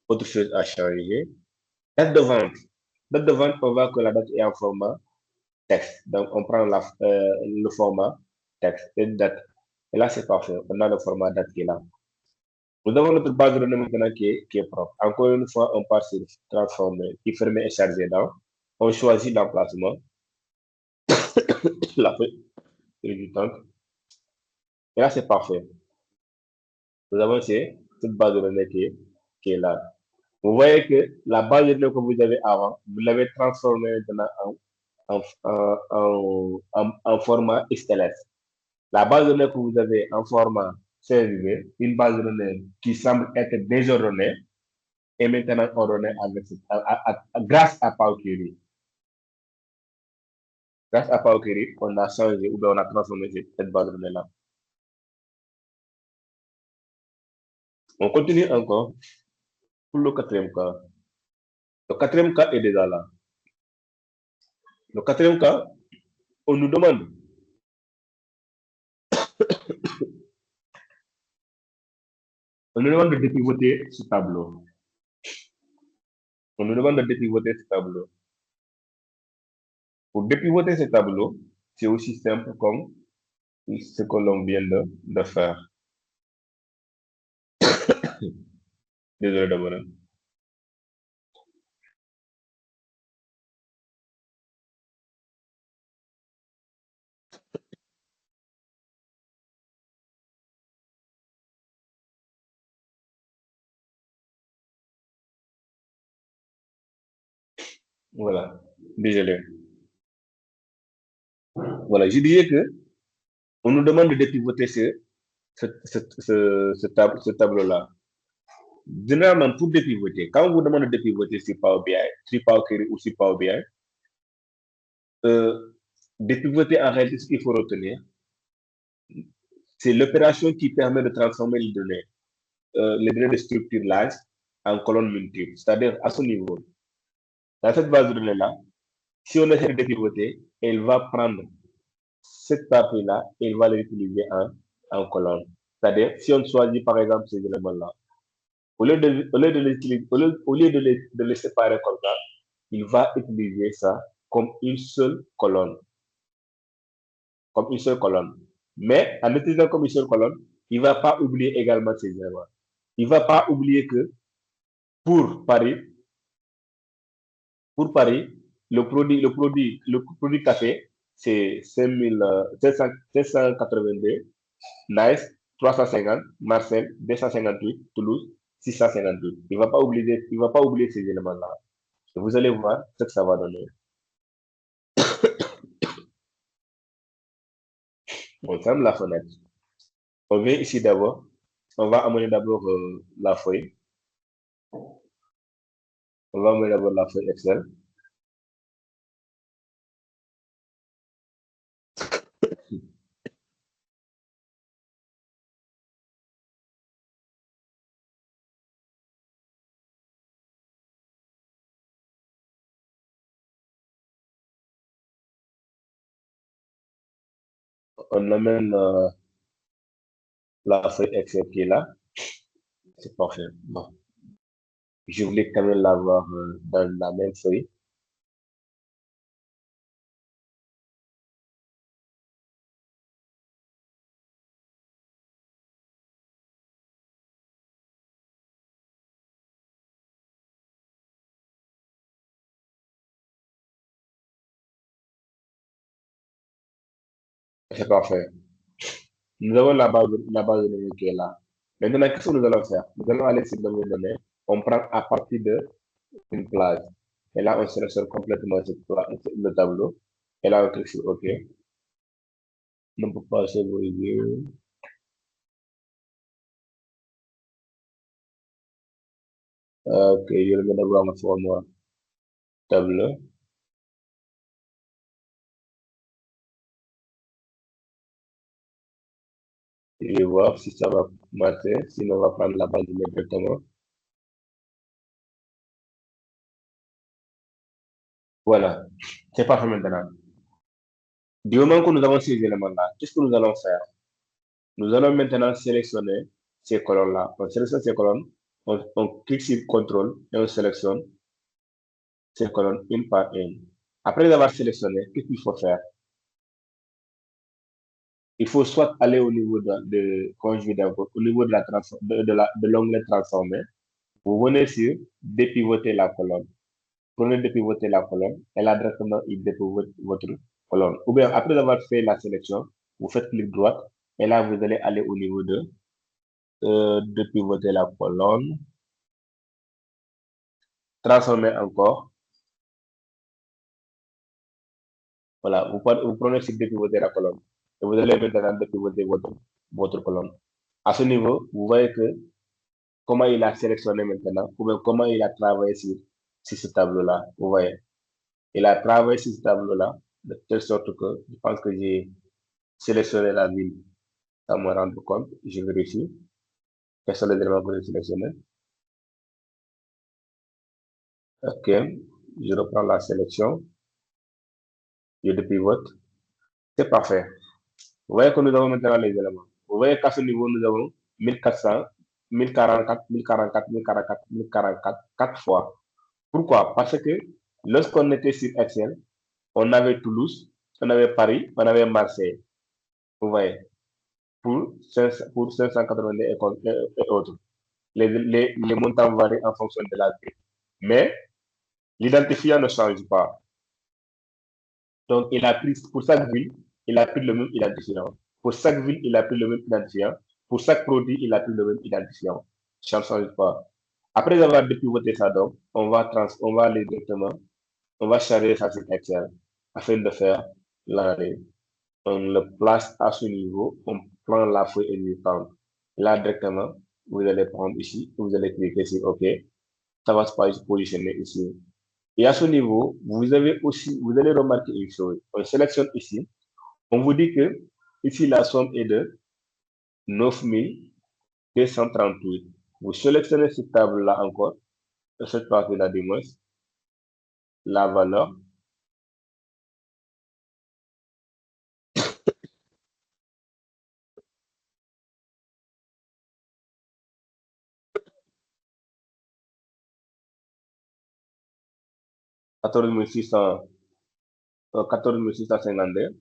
autre chose à changer. Date de vente. Date de vente, on voit que la date est en format texte. Donc, on prend le format texte et date. Et là, c'est parfait. On a le format date qui est là. Nous avons notre base de données maintenant qui est propre. Encore une fois, on passe sur transformer, qui ferme et chargé dans. On choisit l'emplacement. La feuille résultante. Et là, c'est parfait. Nous avons cette base de données qui est là. Vous voyez que la base de données que vous avez avant, vous l'avez transformée maintenant en format XLS. La base de données que vous avez en format CSV, une base de données qui semble être désordonnée, est maintenant ordonnée grâce à Power Query. Grâce à Power Query, on a changé ou bien on a transformé cette base de données-là. On continue encore pour le quatrième cas. Le quatrième cas est déjà là. Le quatrième cas, on nous demande de dépivoter ce tableau. On nous demande de dépivoter ce tableau. Pour dépivoter ce tableau, c'est aussi simple comme ce que l'on vient de faire. Désolé d'abord. Voilà, désolé. Voilà, je disais que on nous demande de dépivoter ce tableau-là. Généralement, pour dépivoter, quand on vous demande de dépivoter sur Power BI, sur Power Query ou sur Power BI, dépivoter en réalité, ce qu'il faut retenir, c'est l'opération qui permet de transformer les données les données de structurage en colonnes multiples. C'est-à-dire, à ce niveau, dans cette base de données-là, si on essaie de pivoter, elle va prendre cette partie-là et elle va l'utiliser en colonne. C'est-à-dire, si on choisit par exemple ces éléments-là, au lieu de les séparer comme ça, il va utiliser ça comme une seule colonne. Comme une seule colonne. Mais en utilisant comme une seule colonne, il ne va pas oublier également ces éléments. Il ne va pas oublier que pour Paris, le produit café, c'est 782, Nice, 350, Marseille, 258, Toulouse, 658. Il ne va pas oublier ces éléments-là. Vous allez voir ce que ça va donner. On ferme la fenêtre. On vient ici d'abord. On va amener d'abord la feuille. On va amener d'abord la feuille Excel. On amène la feuille Excel qui est là. C'est parfait. Bon. Je voulais quand même l'avoir dans la même feuille. C'est parfait. Nous avons la base de données qui est là. Maintenant, qu'est-ce que nous allons faire? Nous allons aller sur nos données. On prend à partir d'une plage. Et là, on sélectionne complètement le tableau. Et là, on clique sur OK. On peut passer vos yeux. OK, je le mets d'abord en format tableau. Je vais voir si ça va marcher. Sinon, on va prendre la base de données directement. Voilà, c'est parfait maintenant. Du moment que nous avons ces éléments-là, qu'est-ce que nous allons faire? Nous allons maintenant sélectionner ces colonnes-là. On sélectionne ces colonnes, on clique sur CTRL et on sélectionne ces colonnes une par une. Après les avoir sélectionnées, qu'est-ce qu'il faut faire? Il faut soit aller au niveau au niveau de l'onglet transformé. Vous venez sur dépivoter la colonne. Prenez dépivoter la colonne et là directement il dépivote votre colonne. Ou bien après avoir fait la sélection, vous faites clic droit et là vous allez aller au niveau de pivoter la colonne, transformer encore. Voilà, vous prenez sur dépivoter la colonne et vous allez maintenant dépivoter votre colonne. À ce niveau, vous voyez que comment il a sélectionné maintenant, ou bien comment il a travaillé sur ce tableau-là. Vous voyez, il a travaillé sur ce tableau-là de telle sorte que je pense que j'ai sélectionné la ville sans me rendre compte. Je vérifie quels sont les éléments que j'ai sélectionnés. OK, je reprends la sélection. Je dépivote. C'est parfait. Vous voyez que nous avons maintenant les éléments. Vous voyez qu'à ce niveau, nous avons 1400, 1044, 1044, 1044, 1044, 4 fois. Pourquoi? Parce que lorsqu'on était sur Excel, on avait Toulouse, on avait Paris, on avait Marseille. Vous voyez, pour 580 et autres. Les montants varient en fonction de la ville. Mais l'identifiant ne change pas. Donc, il a pris, pour chaque ville, il a pris le même identifiant. Pour chaque ville, il a pris le même identifiant. Pour chaque produit, il a pris le même identifiant. Ça ne change pas. Après avoir dépivoté ça, donc, on va aller directement, on va charger ça sur Excel afin de faire l'analyse. On le place à ce niveau, on prend la feuille existante. Là, directement, vous allez prendre ici, vous allez cliquer sur OK. Ça va se positionner ici. Et à ce niveau, vous allez remarquer une chose. On sélectionne ici. On vous dit que ici, la somme est de 9238. Vous sélectionnez cette table-là encore, cette partie-là du moins, la valeur. $14 652.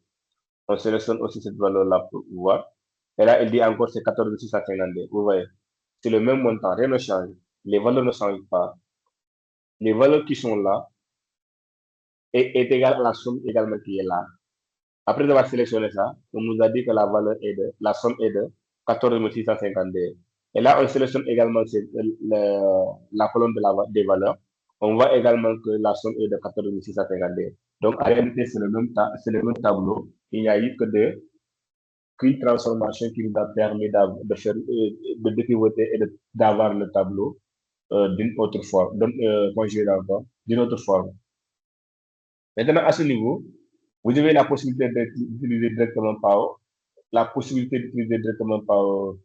On sélectionne aussi cette valeur-là pour voir. Et là, il dit encore c'est 14 652. Vous voyez, c'est le même montant, rien ne change. Les valeurs ne changent pas. Les valeurs qui sont là est égale à la somme également qui est là. Après avoir sélectionné ça, on nous a dit que la somme est de 14 652. Et là, on sélectionne également la colonne des valeurs. On voit également que la somme est de 14 652. Donc, en réalité, c'est le même tableau. Il n'y a eu que qu'une transformation qui nous a permis de dépivoter et d'avoir le tableau d'une autre forme, d'une autre forme. Maintenant, à ce niveau, vous avez la possibilité d'utiliser directement Power, la possibilité d'utiliser directement Power,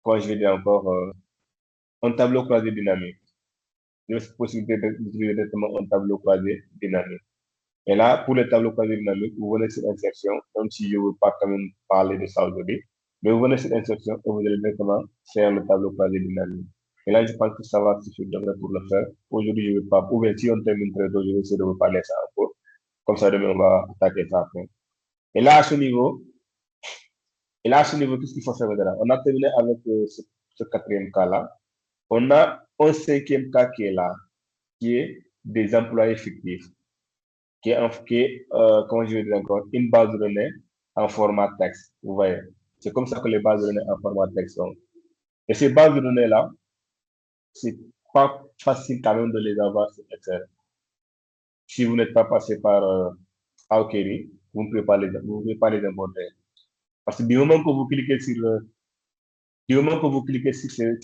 quand je vais dire encore, un tableau croisé dynamique. Vous avez la possibilité d'utiliser directement un tableau croisé dynamique. Et là, pour le tableau croisé dynamique, vous venez sur insertion, même si je ne veux pas quand même parler de ça aujourd'hui, mais vous venez sur insertion et vous allez directement faire le tableau croisé dynamique. Et là, je pense que ça va suffire pour le faire. Aujourd'hui, je ne vais pas, ou bien si on termine très tôt, je vais essayer de vous parler ça un peu. Comme ça, demain, on va attaquer ça après. Et là, à ce niveau, qu'est-ce qu'il faut faire maintenant? On a terminé avec ce quatrième cas-là. On a un cinquième cas qui est là, qui est des employés fictifs, qui est comment je vais dire encore, une base de données en format texte. Vous voyez, c'est comme ça que les bases de données en format texte sont. Et ces bases de données-là, c'est pas facile quand même de les avoir sur Excel. Si vous n'êtes pas passé par Awkeri, vous ne pouvez pas les importer. Parce que du moment que vous cliquez sur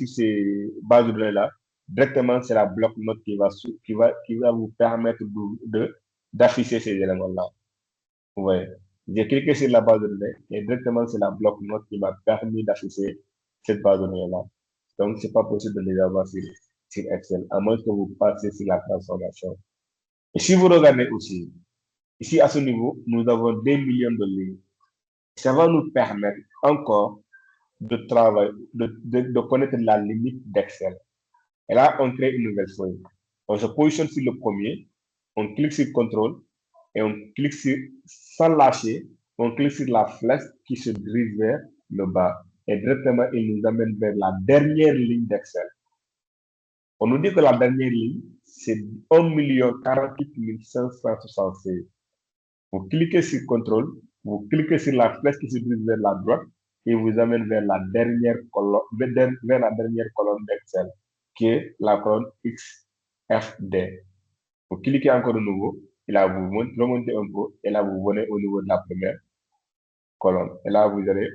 ces bases de données-là, directement, c'est la bloc-notes qui va vous permettre d'afficher ces éléments-là. Vous voyez, j'ai cliqué sur la base de données et directement, c'est la bloc-notes qui m'a permis d'afficher cette base de données-là. Donc, c'est pas possible de les avoir sur Excel, à moins que vous passiez sur la transformation. Et si vous regardez aussi, ici, à ce niveau, nous avons des millions de lignes. Ça va nous permettre encore de travailler, de connaître la limite d'Excel. Et là, on crée une nouvelle feuille. On se positionne sur le premier, on clique sur contrôle et on clique sans lâcher, on clique sur la flèche qui se dirige vers le bas. Et directement, il nous amène vers la dernière ligne d'Excel. On nous dit que la dernière ligne, c'est 1 048 576. Vous cliquez sur contrôle, vous cliquez sur la flèche qui se dirige vers la droite et vous amène vers la dernière colonne, d'Excel, qui est la colonne XFD. Vous cliquez encore de nouveau, et là vous remontez un peu, et là vous venez au niveau de la première colonne. Et là vous allez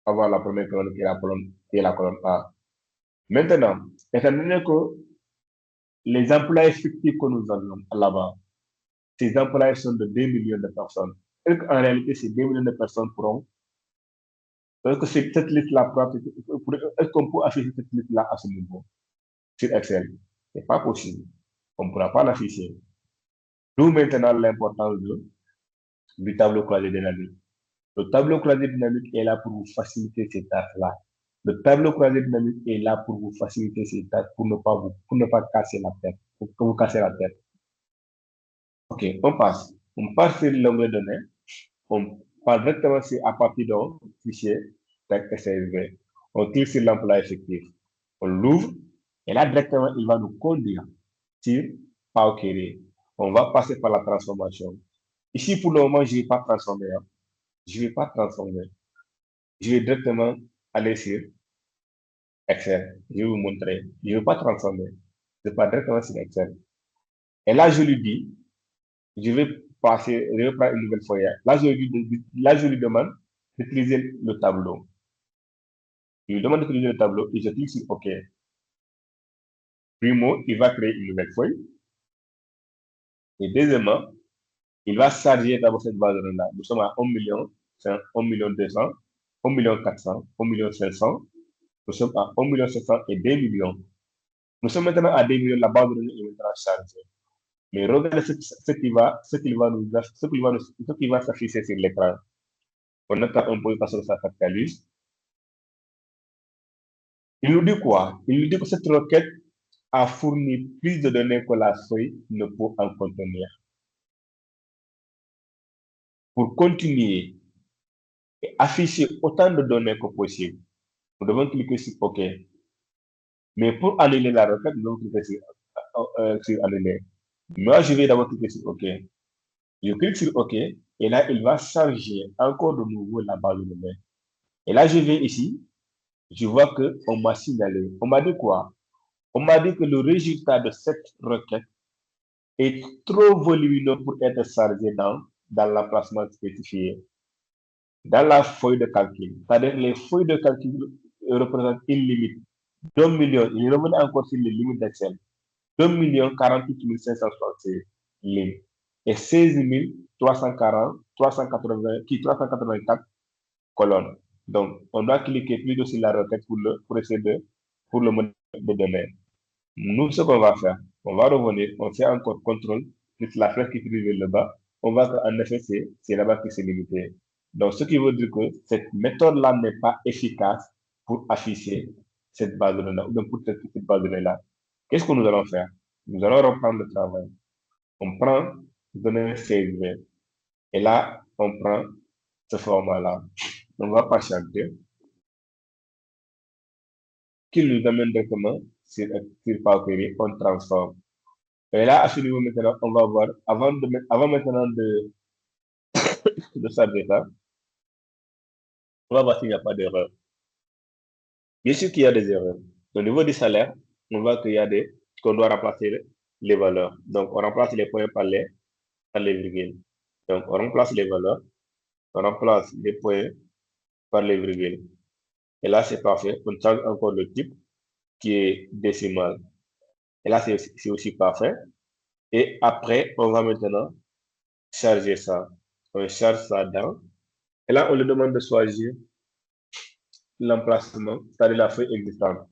avoir la première colonne qui est la colonne A. Maintenant, étant donné que les employés fictifs que nous avons là-bas, ces employés sont de 2 millions de personnes. Et en réalité, ces 2 millions de personnes pourront. Est-ce que cette liste-là, est-ce qu'on peut afficher cette liste-là à ce niveau sur Excel? Ce n'est pas possible. On ne pourra pas l'afficher. D'où maintenant l'importance du tableau croisé dynamique. Le tableau croisé dynamique est là pour vous faciliter ces tâches-là. Le tableau croisé dynamique est là pour vous faciliter ces tâches, pour ne pas casser la tête, pour que vous cassez la tête. Ok, on passe. On passe sur l'onglet données. On passe directement à partir d'un fichier texte CSV. On clique sur l'emploi effectif. On l'ouvre et là, directement, il va nous conduire sur Power. On va passer par la transformation. Ici, pour le moment, je ne vais pas transformer. Je ne vais pas transformer. Je vais directement aller sur Excel. Je vais vous montrer. Je ne vais pas transformer. Je vais pas directement sur Excel. Et là, je lui dis, je vais prendre une nouvelle feuille. Là, je lui demande d'utiliser le tableau. Je lui demande d'utiliser le tableau et je clique sur OK. Primo, il va créer une nouvelle feuille. Et deuxièmement, il va charger d'abord cette base de données-là. Nous sommes à 1 million 200, 1 million 400, 1 million 500. Nous sommes à 1 700 000 et 2 millions. Nous sommes maintenant à 2 millions, la base de données est maintenant chargée. Mais regardez ce qui va s'afficher sur l'écran. On attend un peu parce que ça capitalize. Il nous dit quoi? Il nous dit que cette requête a fourni plus de données que la feuille ne peut en contenir. Pour continuer et afficher autant de données que possible, nous devons cliquer sur OK. Mais pour annuler la requête, nous devons cliquer sur annuler. Moi, je vais d'abord cliquer sur OK. Je clique sur OK et là, il va charger encore de nouveau la base de données. Et là, je vais ici, je vois qu'on m'a signalé. On m'a dit quoi? On m'a dit que le résultat de cette requête est trop volumineux pour être chargé dans l'emplacement spécifié, dans la feuille de calcul. C'est-à-dire que les feuilles de calcul représentent une limite d'1 million. Il revenait encore sur les limites d'Excel. 2 48 566 lignes et 16 340, 384 colonnes. Donc, on doit cliquer plutôt sur la requête pour essayer pour le modèle de données. Nous, ce qu'on va faire, on va revenir, on fait encore contrôle, plus la flèche qui est privée là-bas, on voit qu'en effet, c'est là-bas que c'est limité. Donc, ce qui veut dire que cette méthode-là n'est pas efficace pour afficher cette base de données, ou bien pour cette base de données-là. Qu'est-ce que nous allons faire? Nous allons reprendre le travail. On prend données CSV. Et là, on prend ce format-là. On va patienter. Qui nous amène directement sur Power Query, on transforme. Et là, à ce niveau maintenant, on va voir, avant maintenant de charger ça, on va voir s'il n'y a pas d'erreur. Bien sûr qu'il y a des erreurs. Au niveau du salaire, on voit qu'on doit remplacer les valeurs. Donc, on remplace les points par les virgules. Donc, on remplace les valeurs, on remplace les points par les virgules. Et là, c'est parfait. On change encore le type qui est décimal. Et là, c'est aussi parfait. Et après, on va maintenant charger ça. On charge ça dans. Et là, on lui demande de choisir l'emplacement, c'est-à-dire la feuille existante.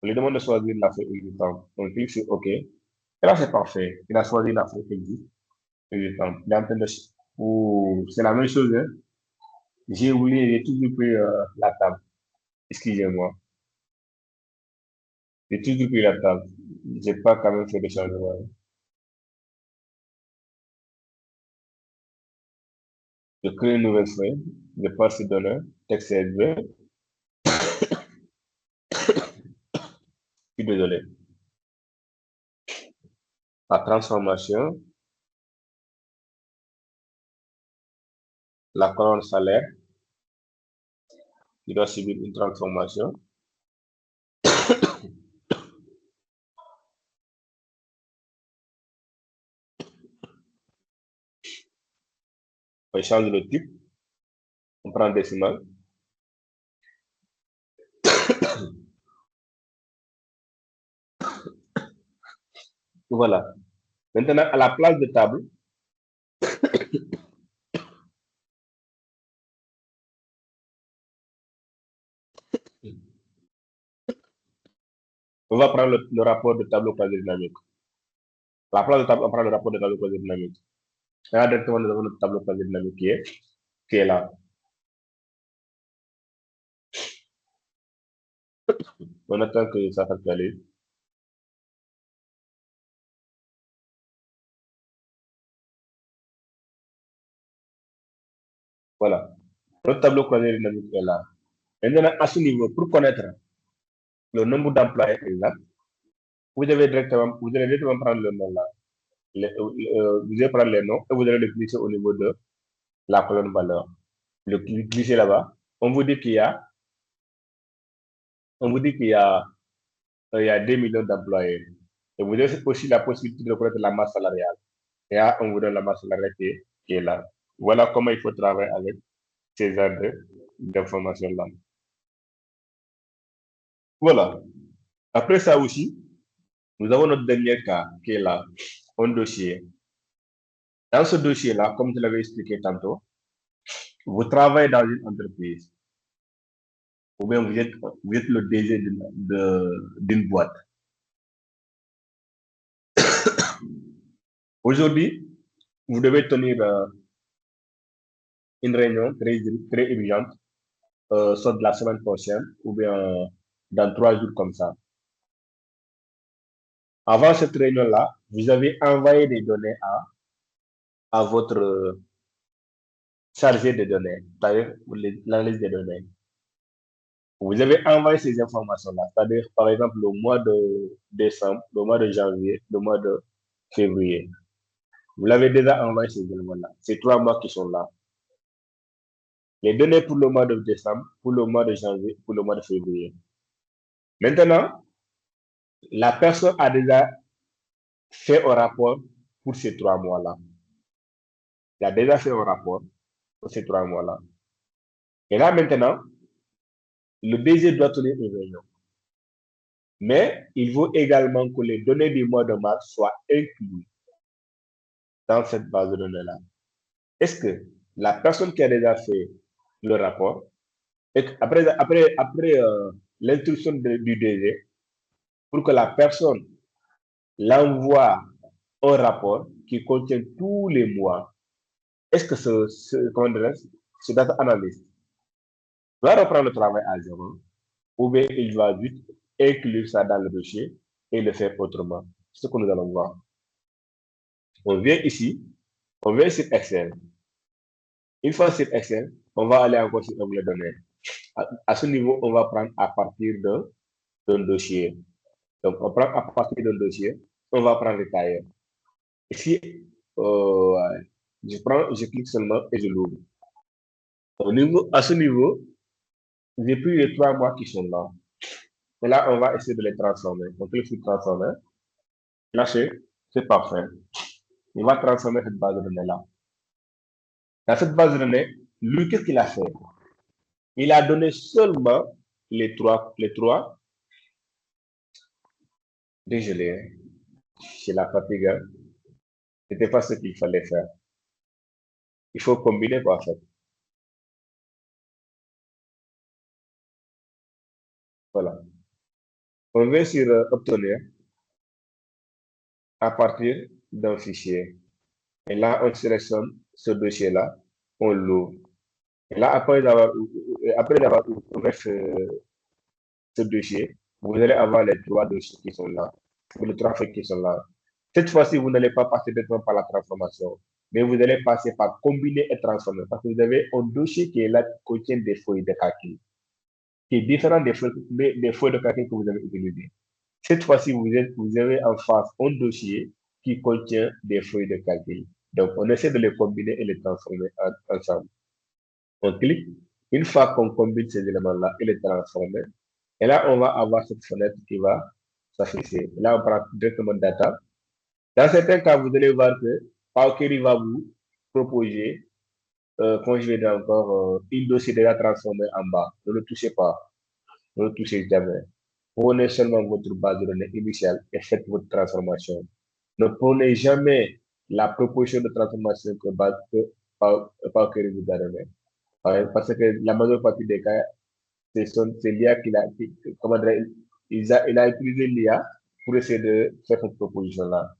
On lui demande de choisir la feuille existante. On clique sur OK. Et là, c'est parfait. Il a choisi la feuille existante. Il est en train de... C'est la même chose. Hein? J'ai oublié, j'ai toujours pris la table. Excusez-moi. J'ai toujours pris la table. J'ai pas quand même fait de changement. Je crée une nouvelle feuille. Je passe ces données. Texte CSV. Je suis désolé. La transformation. La colonne salaire. Il doit subir une transformation. On change le type. On prend décimal. Voilà. Maintenant, à la place de table, on va prendre le rapport de tableau croisé dynamique. À la place de table, on prend le rapport de tableau croisé dynamique. Et là, directement, nous avons notre tableau croisé dynamique qui est là. On attend que ça s'actualise. Voilà. Notre tableau croisé dynamique est là. Maintenant, à ce niveau, pour connaître le nombre d'employés exact, vous allez directement prendre le nom là. Vous allez prendre les noms et vous allez le glisser au niveau de la colonne valeur. Le glisser là-bas. On vous dit qu'il y a, il y a 2 millions d'employés. Et vous avez aussi la possibilité de connaître la masse salariale. Et là, on vous donne la masse salariale qui est là. Voilà comment il faut travailler avec ces genres d'informations-là. Voilà. Après ça aussi, nous avons notre dernier cas qui est là, un dossier. Dans ce dossier-là, comme je l'avais expliqué tantôt, vous travaillez dans une entreprise. ou bien vous êtes le DG d'une boîte. Aujourd'hui, vous devez tenir une réunion très urgente, soit de la semaine prochaine, ou bien dans 3 jours comme ça. Avant cette réunion-là, vous avez envoyé des données à votre chargé de données, c'est-à-dire l'analyse des données. Vous avez envoyé ces informations-là, c'est-à-dire par exemple le mois de décembre, le mois de janvier, le mois de février. Vous l'avez déjà envoyé ces éléments-là. Ces 3 mois qui sont là. Les données pour le mois de décembre, pour le mois de janvier, pour le mois de février. Maintenant, la personne a déjà fait un rapport pour ces 3 mois-là. Il a déjà fait un rapport pour ces 3 mois-là. Et là, maintenant, le DG doit tenir une réunion. Mais il faut également que les données du mois de mars soient incluses dans cette base de données-là. Est-ce que la personne qui a déjà fait le rapport, et après l'instruction du DG, pour que la personne l'envoie un rapport qui contient tous les mois, est-ce que ce data analyst va reprendre le travail à zéro, ou bien il va juste inclure ça dans le dossier et le faire autrement? C'est ce que nous allons voir. On vient ici, on vient sur Excel. Une fois sur Excel, on va aller encore sur onglet données. À ce niveau, on va prendre à partir d'un dossier. Donc, on prend à partir d'un dossier, on va prendre le tailleur. Ici, je clique seulement et je l'ouvre. À ce niveau, j'ai pris les 3 mois qui sont là. Et là, on va essayer de les transformer. On clique sur transformer. Là, c'est parfait. Il va transformer cette base de données-là. Dans cette base de données, lui, qu'est-ce qu'il a fait? Il a donné seulement les trois. Désolé, c'est la fatigue. C'était pas ce qu'il fallait faire. Il faut combiner quoi, en fait. Voilà. On va sur obtenir à partir d'un fichier. Et là, on sélectionne ce dossier-là, on l'ouvre. Et là, après avoir ouvert ce dossier, vous allez avoir les 3 dossiers qui sont là, ou les 3 feuilles qui sont là. Cette fois-ci, vous n'allez pas passer directement par la transformation, mais vous allez passer par combiner et transformer, parce que vous avez un dossier qui est là, qui contient des feuilles de calcul, qui est différent des feuilles de calcul que vous avez utilisées. Cette fois-ci, vous avez en face un dossier qui contient des feuilles de calcul. Donc, on essaie de les combiner et les transformer ensemble. On clique. Une fois qu'on combine ces éléments-là et les transformer, et là, on va avoir cette fenêtre qui va s'afficher. Là, on prend directement data. Dans certains cas, vous allez voir que Power va vous proposer, quand je vais dire encore, une dossier déjà transformé en bas. Ne le touchez pas. Ne le touchez jamais. Prenez seulement votre base de données initiale et faites votre transformation. Ne prenez jamais la proposition de transformation que Power vous a donnée. Parce que la majeure partie des cas, c'est l'IA il a utilisé l'IA pour essayer de faire cette proposition-là.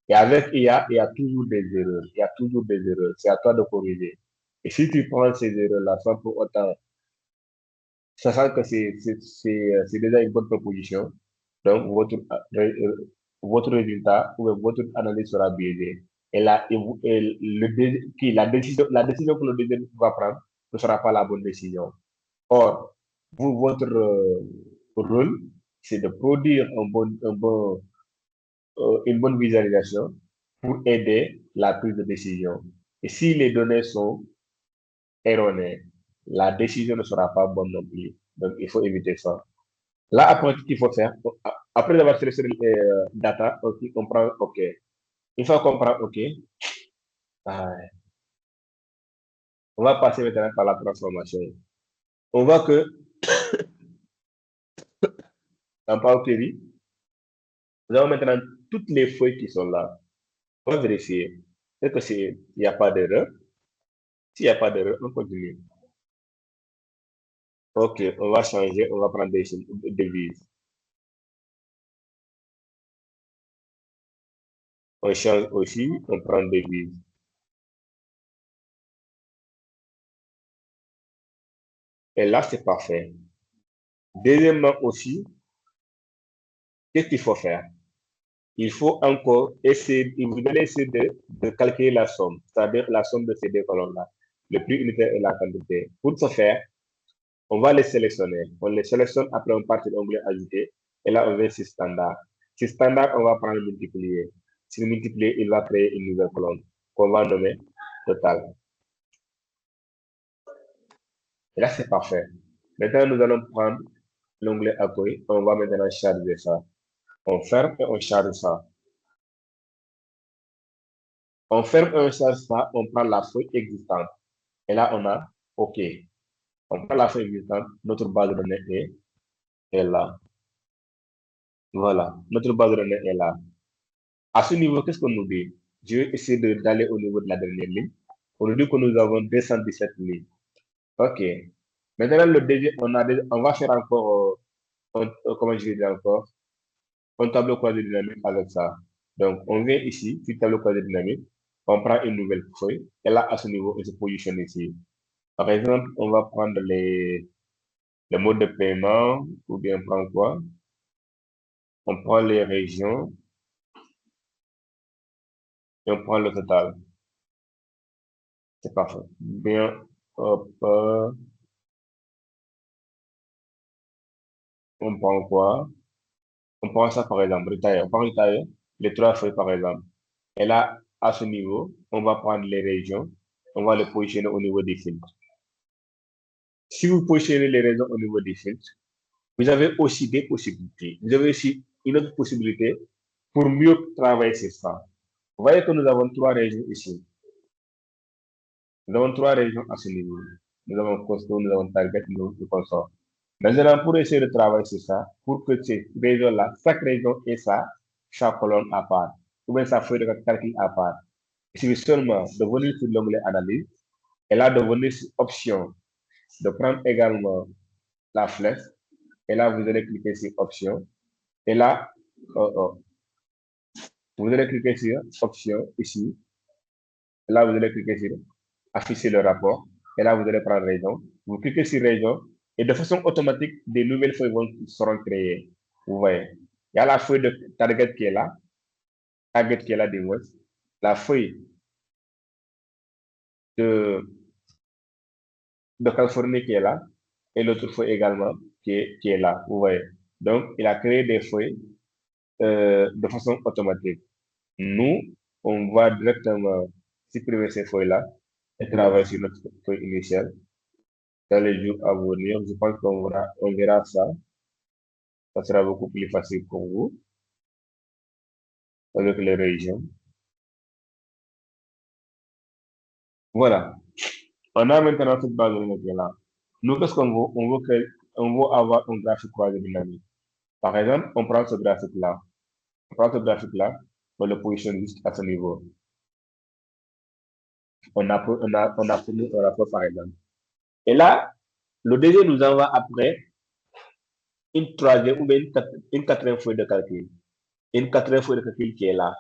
Et avec IA, il y a toujours des erreurs. Il y a toujours des erreurs. C'est à toi de corriger. Et si tu prends ces erreurs-là sans pour autant, sachant que c'est déjà une bonne proposition, donc votre résultat ou votre analyse sera biaisée. Et là, la décision que le DG va prendre ne sera pas la bonne décision. Or, votre rôle, c'est de produire une bonne visualisation pour aider la prise de décision. Et si les données sont erronées, la décision ne sera pas bonne non plus. Donc, il faut éviter ça. Là, après, ce qu'il faut faire, après avoir sélectionné les data, on prend OK. Une fois qu'on prend OK, on va passer maintenant par la transformation. On voit que dans Power Query, nous avons maintenant toutes les feuilles qui sont là. On va vérifier. Est-ce que il n'y a pas d'erreur? S'il n'y a pas d'erreur, on continue. Ok, on va changer, on va prendre des devises. On change aussi, on prend des devises. Et là, c'est parfait. Deuxièmement aussi, qu'est-ce qu'il faut faire? Il faut encore essayer, vous allez essayer de calculer la somme, c'est-à-dire la somme de ces deux colonnes-là, le prix unitaire et la quantité. Pour ce faire, on va les sélectionner. On les sélectionne, après on part sur l'onglet ajouter, et là on va sur standard. Sur standard, on va prendre multiplier. Sur multiplier, il va créer une nouvelle colonne qu'on va nommer total. Et là, c'est parfait. Maintenant, nous allons prendre l'onglet accueil. On va maintenant charger ça. On ferme et on charge ça. On ferme et on charge ça. On prend la feuille existante. Et là, on a OK. On prend la feuille existante. Notre base de données est là. Voilà. Notre base de données est là. À ce niveau, qu'est-ce qu'on nous dit? Je vais essayer d'aller au niveau de la dernière ligne. On nous dit que nous avons 217 lignes. OK. Maintenant, le deuxième, on va faire encore, comment je vais dire encore? Un tableau croisé dynamique avec ça. Donc, on vient ici, sur tableau croisé dynamique, on prend une nouvelle feuille, et là, à ce niveau, on se positionne ici. Par exemple, on va prendre les modes de paiement, ou bien on prend quoi? On prend les régions, et on prend le total. C'est parfait. Bien, hop, on prend quoi? On prend ça par exemple, retail. On prend retail, les trois feuilles par exemple. Et là, à ce niveau, on va prendre les régions, on va les positionner au niveau des filtres. Si vous positionnez les régions au niveau des filtres, vous avez aussi des possibilités. Vous avez aussi une autre possibilité pour mieux travailler sur ça. Vous voyez que nous avons trois régions ici. Nous avons trois régions à ce niveau. Nous avons costaud, nous avons target, nous avons consort. Maintenant, pour essayer de travailler sur ça, pour que ces régions-là, chaque région ait sa colonne à part, ou bien sa feuille de calcul à part. Il suffit seulement de venir sur l'onglet analyse, et là de venir sur option, de prendre également la flèche, et là vous allez cliquer sur option, et là, vous allez cliquer sur option ici, et là vous allez cliquer sur afficher le rapport, et là vous allez prendre région, vous cliquez sur région, et de façon automatique, des nouvelles feuilles seront créées. Vous voyez, il y a la feuille de target qui est là, des mots, la feuille de Californie qui est là, et l'autre feuille également qui est là. Vous voyez. Donc, il a créé des feuilles de façon automatique. Nous, on va directement supprimer ces feuilles-là et travailler sur notre feuille initiale. Dans les jours à venir, je pense on verra ça. Ça sera beaucoup plus facile pour vous avec les régions. Voilà. On a maintenant cette base de données là. Nous, qu'est-ce qu'on veut? On veut avoir un graphique croisé dynamique. Par exemple, on prend ce graphique-là. On prend ce graphique-là, on le positionne juste à ce niveau. On a fourni un rapport, par exemple. Et là, le DG nous envoie après une troisième ou bien une quatrième feuille de calcul. Une quatrième feuille de calcul qui est là.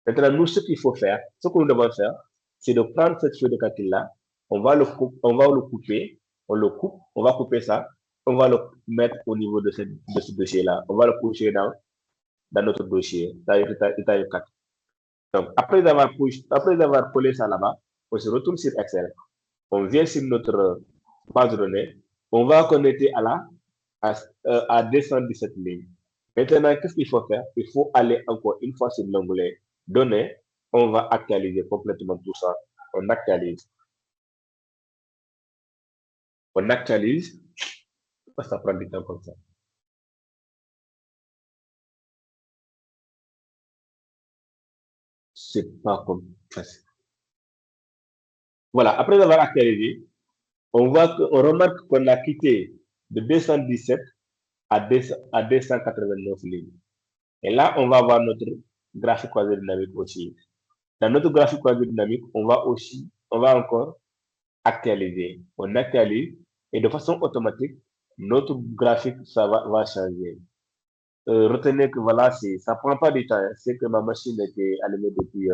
Maintenant, nous, ce qu'il faut faire, ce que nous devons faire, c'est de prendre cette feuille de calcul-là, on va le couper, on le coupe, on va couper ça, on va le mettre au niveau de ce dossier-là. On va le coucher dans notre dossier, taille 4. Donc, après avoir collé ça là-bas, on se retourne sur Excel. On vient sur notre base de données. On va connecter à 217 lignes. Maintenant, qu'est-ce qu'il faut faire? Il faut aller encore une fois sur l'onglet données. On va actualiser complètement tout ça. On actualise. On actualise. Ça prend du temps comme ça. C'est pas comme facile. Voilà, après avoir actualisé, on remarque qu'on a quitté de 217 à 289 lignes. Et là, on va voir notre graphique croisé dynamique aussi. Dans notre graphique croisé dynamique, on va encore actualiser. On actualise et de façon automatique, notre graphique, va changer. Retenez que voilà, ça prend pas du temps, hein. C'est que ma machine était allumée depuis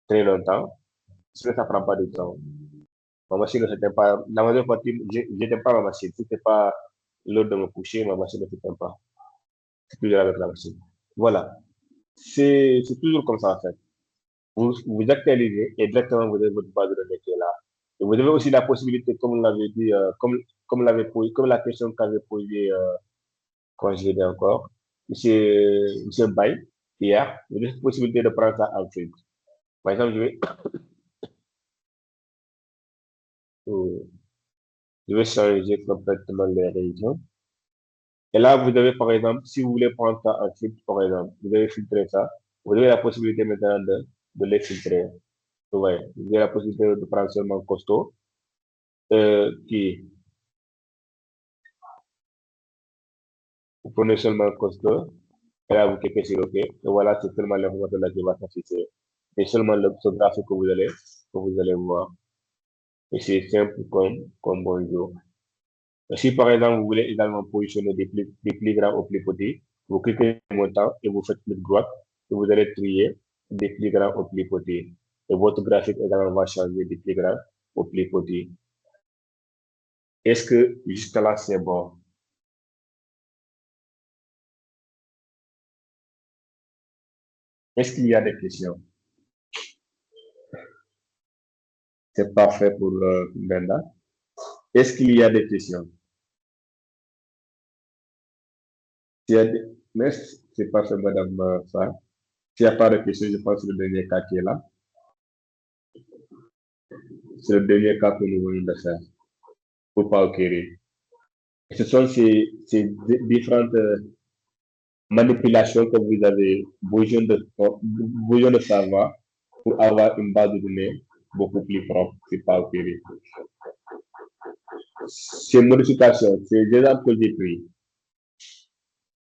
très longtemps. Ça prend pas du temps. Ma machine ne s'éteint pas. La majeure partie, j'éteins pas ma machine. Si c'était pas l'heure de me coucher, ma machine ne s'éteint pas. C'est toujours avec la machine. Voilà. C'est toujours comme ça, en fait. Vous actualisez et directement vous avez votre base de données qui est là. Et vous avez aussi la possibilité, comme vous l'avez dit, comme la question qu'avait posée, quand je l'ai dit encore, monsieur Bay, hier, vous avez la possibilité de prendre ça en print. Par exemple, euh, je vais changer complètement les régions. Et là, vous avez, par exemple, si vous voulez prendre ça en filtre, par exemple, vous avez filtré ça, vous avez la possibilité maintenant de les filtrer. Ouais, vous avez la possibilité de prendre seulement costaud, qui, vous prenez seulement costaud, et là, vous cliquez sur OK, et voilà, c'est seulement l'information là qui va s'afficher. Et seulement ce graphique que vous allez voir. Et c'est simple comme bonjour. Et si par exemple, vous voulez également positionner des plus grands au plus petits, vous cliquez sur montant et vous faites clic droit, et vous allez trier des plus grands au plus petits. Et votre graphique également va changer des plus grands au plus petits. Est-ce que jusqu'à là, c'est bon? Est-ce qu'il y a des questions? C'est parfait pour Brenda. Est-ce qu'il y a des questions? Mais c'est parfait, Madame Sarr. S'il n'y a pas de questions, je pense que le dernier cas qui est là, c'est le dernier cas que nous venons de faire pour Paukerry. Ce sont ces différentes manipulations que vous avez besoin de savoir pour avoir une base de données beaucoup plus propre sur Paukerry. Ces modifications, ces exemples que j'ai pris,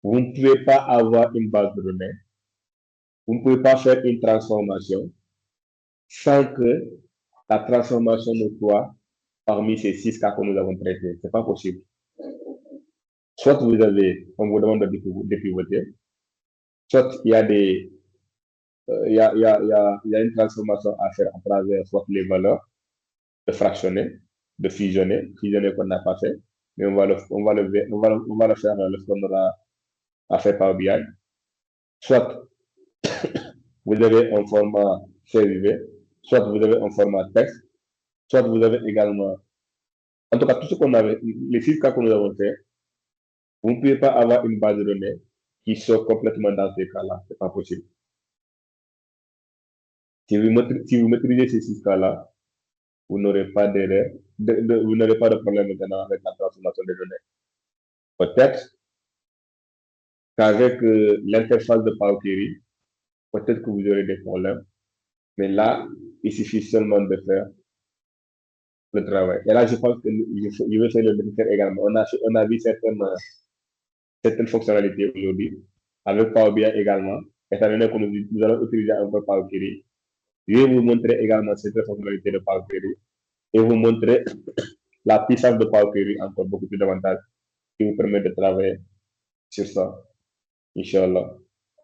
vous ne pouvez pas avoir une base de données, vous ne pouvez pas faire une transformation sans que la transformation ne soit parmi ces 6 cas que nous avons traités. Ce n'est pas possible. Soit on vous demande de dépivoter, soit il y a une transformation à faire à travers soit les valeurs, de fractionner, de fusionner qu'on n'a pas fait, mais on va le faire lorsqu'on aura affaire par BI. Soit vous avez un format CSV, soit vous avez un format texte, soit vous avez également, en tout cas, tout ce qu'on avait, les 6 cas que nous avons fait, vous ne pouvez pas avoir une base de données qui sort complètement dans ces cas-là. Ce n'est pas possible. Si vous maîtrisez ces 6 cas-là, vous n'aurez pas d'erreur, vous n'aurez pas de problème maintenant avec la transformation des données. Peut-être qu'avec l'interface de Power Query, peut-être que vous aurez des problèmes, mais là, il suffit seulement de faire le travail. Et là, je pense que je vais faire le nécessaire également. On a vu certaines fonctionnalités aujourd'hui, avec Power BI également, étant donné que nous allons utiliser un peu Power Query. Je vais vous montrer également cette fonctionnalité de Power Query et vous montrer la puissance de Power Query encore beaucoup plus davantage qui vous permet de travailler sur ça, Inch'Allah.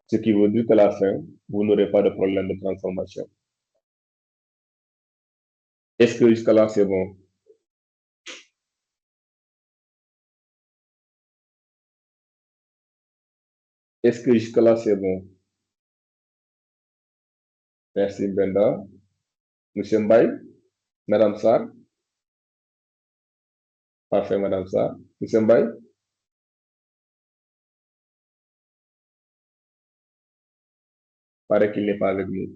Ce qui veut dire qu'à la fin, vous n'aurez pas de problème de transformation. Est-ce que jusqu'à là, c'est bon? Est-ce que jusqu'à là, c'est bon? Merci, Brenda. Monsieur Mbaye, Madame Sarr. Parfait, Madame Sarr. Monsieur Mbaye? Paraît qu'il n'est pas avec nous.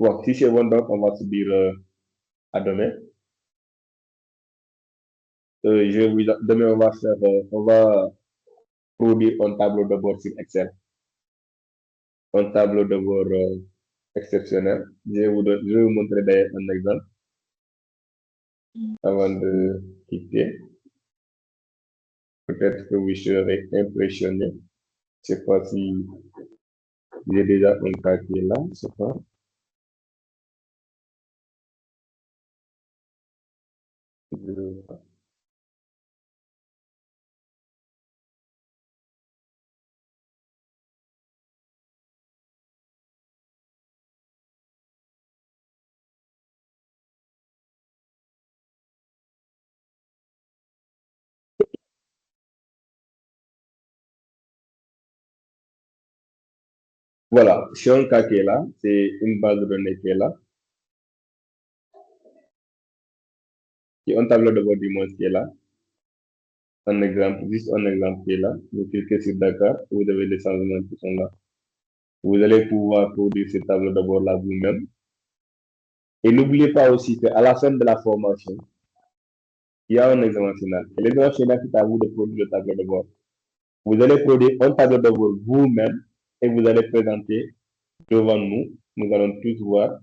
Bon, si c'est bon, donc on va se dire à demain. Demain, on va produire un tableau de bord sur Excel. Un tableau de bord exceptionnel. Je vais vous montrer d'ailleurs un exemple avant de quitter. Peut-être que vous serez impressionné. Je ne sais pas si j'ai déjà un cas qui est là, je ne sais pas. Voilà, c'est un cas qui est là, c'est une base de données qui est là, qui est un tableau de bord du moins qui est là. Un exemple, juste un exemple qui est là. Vous cliquez sur Dakar, vous avez les changements qui sont là. Vous allez pouvoir produire ce tableau de bord là vous-même. Et n'oubliez pas aussi qu'à la fin de la formation, il y a un examen final. Et l'examen final, c'est à vous de produire le tableau de bord. Vous allez produire un tableau de bord vous-même et vous allez présenter devant nous. Nous allons tous voir.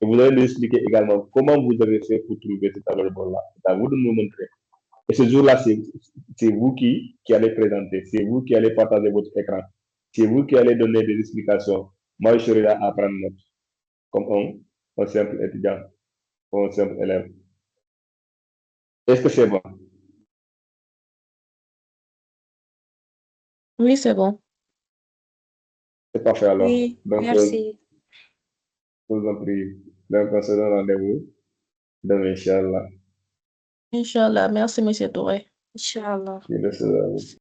Et vous allez nous expliquer également comment vous avez fait pour trouver ce tableau de bord-là. C'est à vous de nous montrer. Et ce jour-là, c'est vous qui allez présenter. C'est vous qui allez partager votre écran. C'est vous qui allez donner des explications. Moi, je serai là à prendre note, comme un simple étudiant ou un simple élève. Est-ce que c'est bon? Oui, c'est bon. C'est parfait alors. Oui, Donc, merci. je vous en prie. Donc, on se donne rendez-vous demain, Inch'Allah. Inch'Allah. Merci, Monsieur Touré. Inch'Allah. Je laisse,